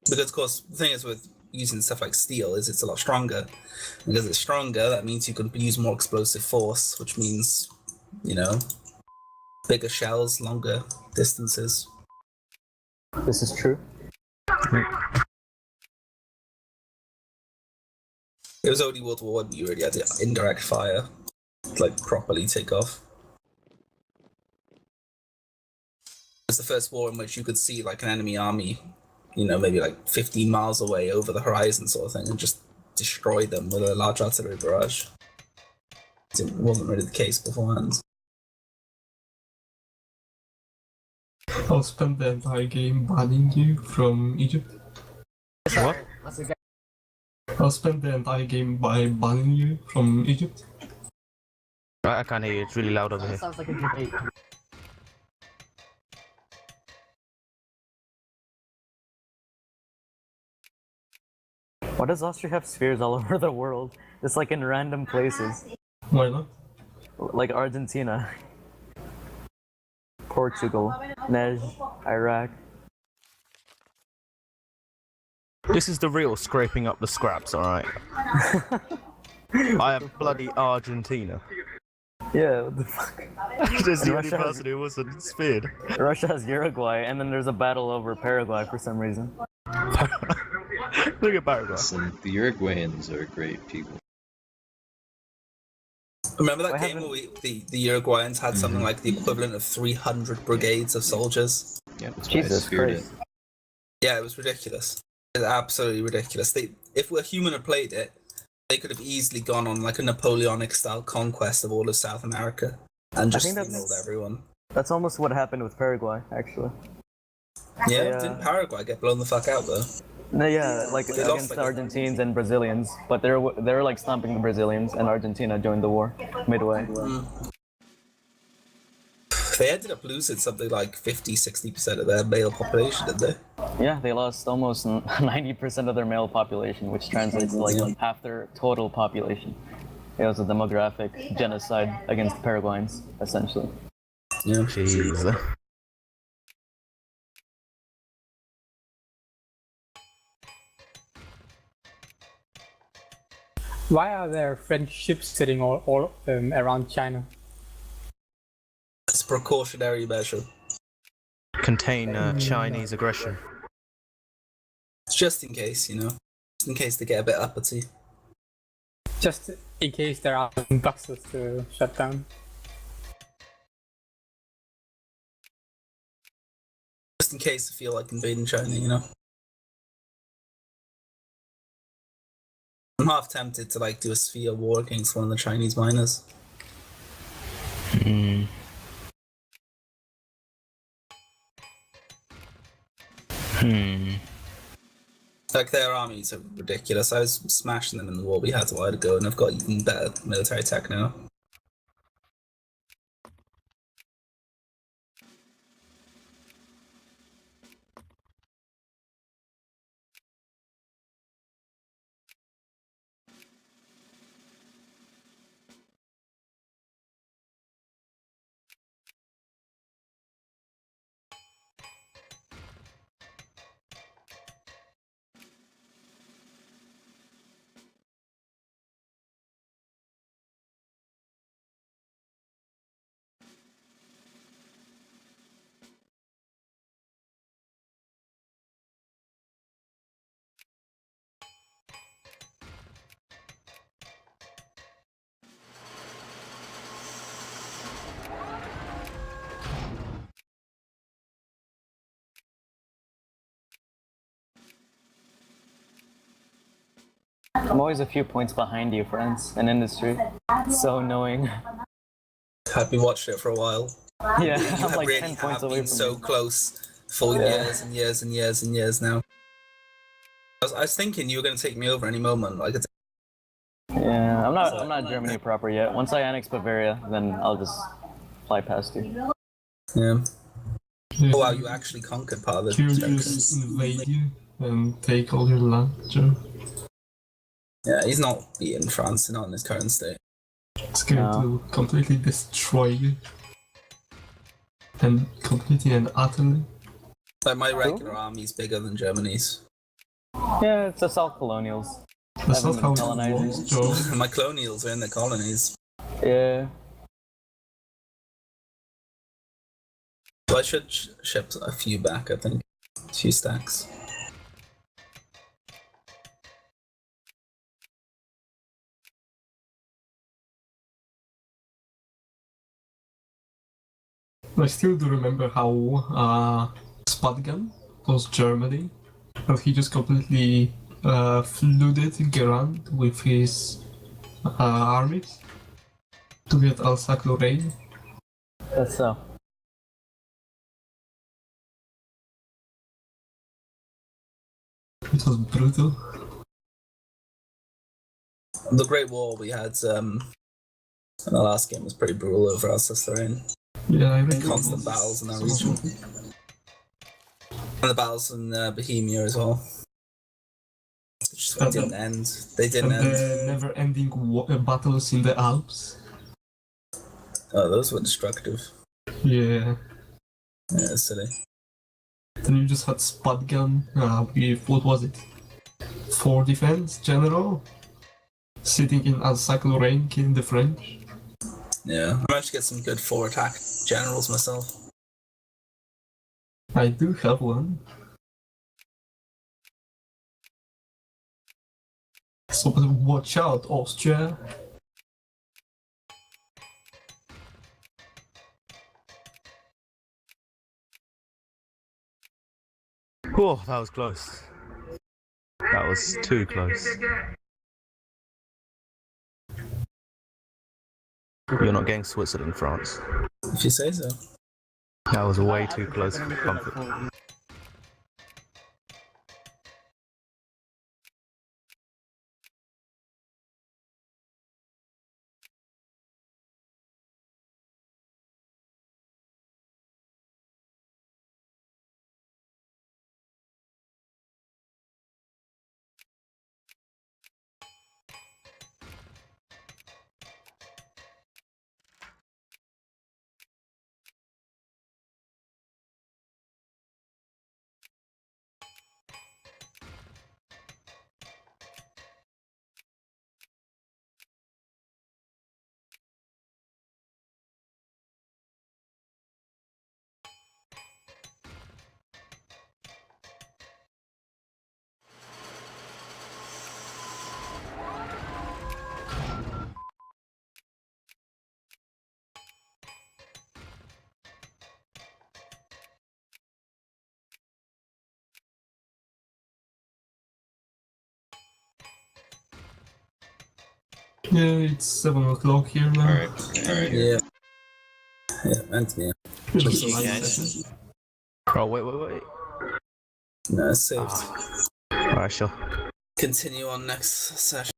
Speaker 1: Because, of course, the thing is with using stuff like steel is it's a lot stronger. Because it's stronger, that means you can use more explosive force, which means, you know, bigger shells, longer distances.
Speaker 2: This is true.
Speaker 1: It was only World War I you already had the indirect fire to, like, properly take off. It was the first war in which you could see, like, an enemy army, you know, maybe like 15 miles away over the horizon sort of thing, and just destroy them with a large artillery barrage. It wasn't really the case beforehand.
Speaker 3: I'll spend the entire game banning you from Egypt.
Speaker 4: What?
Speaker 3: I'll spend the entire game by banning you from Egypt.
Speaker 4: I can't hear you, it's really loud over here.
Speaker 8: Sounds like a debate.
Speaker 2: Why does Austria have spheres all over the world? It's like in random places.
Speaker 3: Why not?
Speaker 2: Like Argentina. Portugal. Nej. Iraq.
Speaker 4: This is the real scraping up the scraps, alright? I have bloody Argentina.
Speaker 2: Yeah, what the fuck?
Speaker 4: There's the only
Speaker 2: Russia has-
Speaker 4: person who wasn't speared.
Speaker 2: Russia has Uruguay, and then there's a battle over Paraguay for some reason.
Speaker 4: Look at Paraguay.
Speaker 5: Listen, the Uruguayans are great people.
Speaker 1: Remember that
Speaker 2: I
Speaker 1: game
Speaker 2: haven't-
Speaker 1: where the Uruguayans had something like the equivalent of 300 brigades of soldiers?
Speaker 5: Yeah, that's why I
Speaker 2: Jesus
Speaker 5: speared
Speaker 2: Christ.
Speaker 5: it.
Speaker 1: Yeah, it was ridiculous. It's absolutely ridiculous. If a human had played it, they could have easily gone on like a Napoleonic style conquest of all of South America and just
Speaker 2: think that's-
Speaker 1: steamrolled everyone.
Speaker 2: That's almost what happened with Paraguay, actually.
Speaker 1: Yeah,
Speaker 2: Yeah.
Speaker 1: didn't Paraguay get blown the fuck out though?
Speaker 2: No, yeah, like
Speaker 1: They lost,
Speaker 2: against
Speaker 1: like,
Speaker 2: the Argentines and Brazilians, but they were like stomping the Brazilians, and Argentina joined the war midway.
Speaker 1: They ended up losing something like 50-60% of their male population, didn't they?
Speaker 2: Yeah, they lost almost 90% of their male population, which translates to like half their total population. It was a demographic genocide against the Paraguayans, essentially.
Speaker 1: Yeah.
Speaker 4: Jeez.
Speaker 8: Why are there French ships sitting all around China?
Speaker 1: It's a precautionary measure.
Speaker 4: Contain Chinese aggression.
Speaker 1: It's just in case, you know. Just in case they get a bit uppity.
Speaker 8: Just in case there are boxes to shut down.
Speaker 1: Just in case they feel like invading China, you know. I'm half tempted to like do a sphere war against one of the Chinese miners.
Speaker 6: Hmm. Hmm.
Speaker 1: Like their armies are ridiculous. I was smashing them in the war we had a while ago, and I've got even better military tech now.
Speaker 2: I'm always a few points behind you, friends, in industry. So annoying.
Speaker 1: I've been watching it for a while.
Speaker 2: Yeah,
Speaker 1: You
Speaker 2: I'm like
Speaker 1: really
Speaker 2: 10
Speaker 1: have
Speaker 2: points away
Speaker 1: been
Speaker 2: from
Speaker 1: so
Speaker 2: you.
Speaker 1: close for
Speaker 2: Yeah.
Speaker 1: years and years and years and years now. I was thinking you were going to take me over any moment. Like,
Speaker 2: Yeah, I'm not Germany proper yet. Once I annex Bavaria, then I'll just fly past you.
Speaker 1: yeah.
Speaker 3: Yeah.
Speaker 1: Oh wow, you actually conquered part of the
Speaker 3: He'll
Speaker 1: spectrum.
Speaker 3: just invade you and take all your land, Joe.
Speaker 1: Yeah, he's not beating France, not in his current state.
Speaker 3: It's going
Speaker 2: No.
Speaker 3: to completely destroy you. And completely and utterly.
Speaker 1: Like my regular army's bigger than Germany's.
Speaker 2: Yeah, it's the South colonials.
Speaker 3: That's
Speaker 2: Haven't
Speaker 3: not
Speaker 2: been
Speaker 3: how it
Speaker 2: colonizing.
Speaker 3: works, Joe.
Speaker 1: My colonials are in the colonies.
Speaker 2: Yeah.
Speaker 1: So I should ship a few back, I think. A few stacks.
Speaker 3: I still do remember how Spatgan was Germany, and he just completely flooded Garand with his armies to get Alsace-Lorraine.
Speaker 2: That's so.
Speaker 3: It was brutal.
Speaker 1: The Great War we had in the last game was pretty brutal over Alsace-Lorraine.
Speaker 3: Yeah, I reckon.
Speaker 1: Constant battles in that region. And the battles in Bohemia as well. Just didn't end. They didn't
Speaker 3: And
Speaker 1: end.
Speaker 3: the never-ending battles in the Alps.
Speaker 1: Oh, those were destructive.
Speaker 3: Yeah.
Speaker 1: Yeah, it's silly.
Speaker 3: Then you just had Spatgan with, what was it? 4 defense general? Sitting in Alsace-Lorraine, killing the French.
Speaker 1: Yeah, I managed to get some good 4 attack generals myself.
Speaker 3: I do have one. So watch out, Austria.
Speaker 4: Oh, that was close. That was too close. You're not getting Switzerland, France.
Speaker 1: If you say so.
Speaker 4: That was way too close for comfort.
Speaker 3: Yeah, it's 7 o'clock here now.
Speaker 5: Alright.
Speaker 1: Yeah. Yeah, Anthony.
Speaker 3: It was a
Speaker 6: GG,
Speaker 3: nice
Speaker 6: guys.
Speaker 3: session.
Speaker 4: Oh, wait.
Speaker 1: No, it's saved.
Speaker 4: Alright, sure.
Speaker 1: Continue on next session.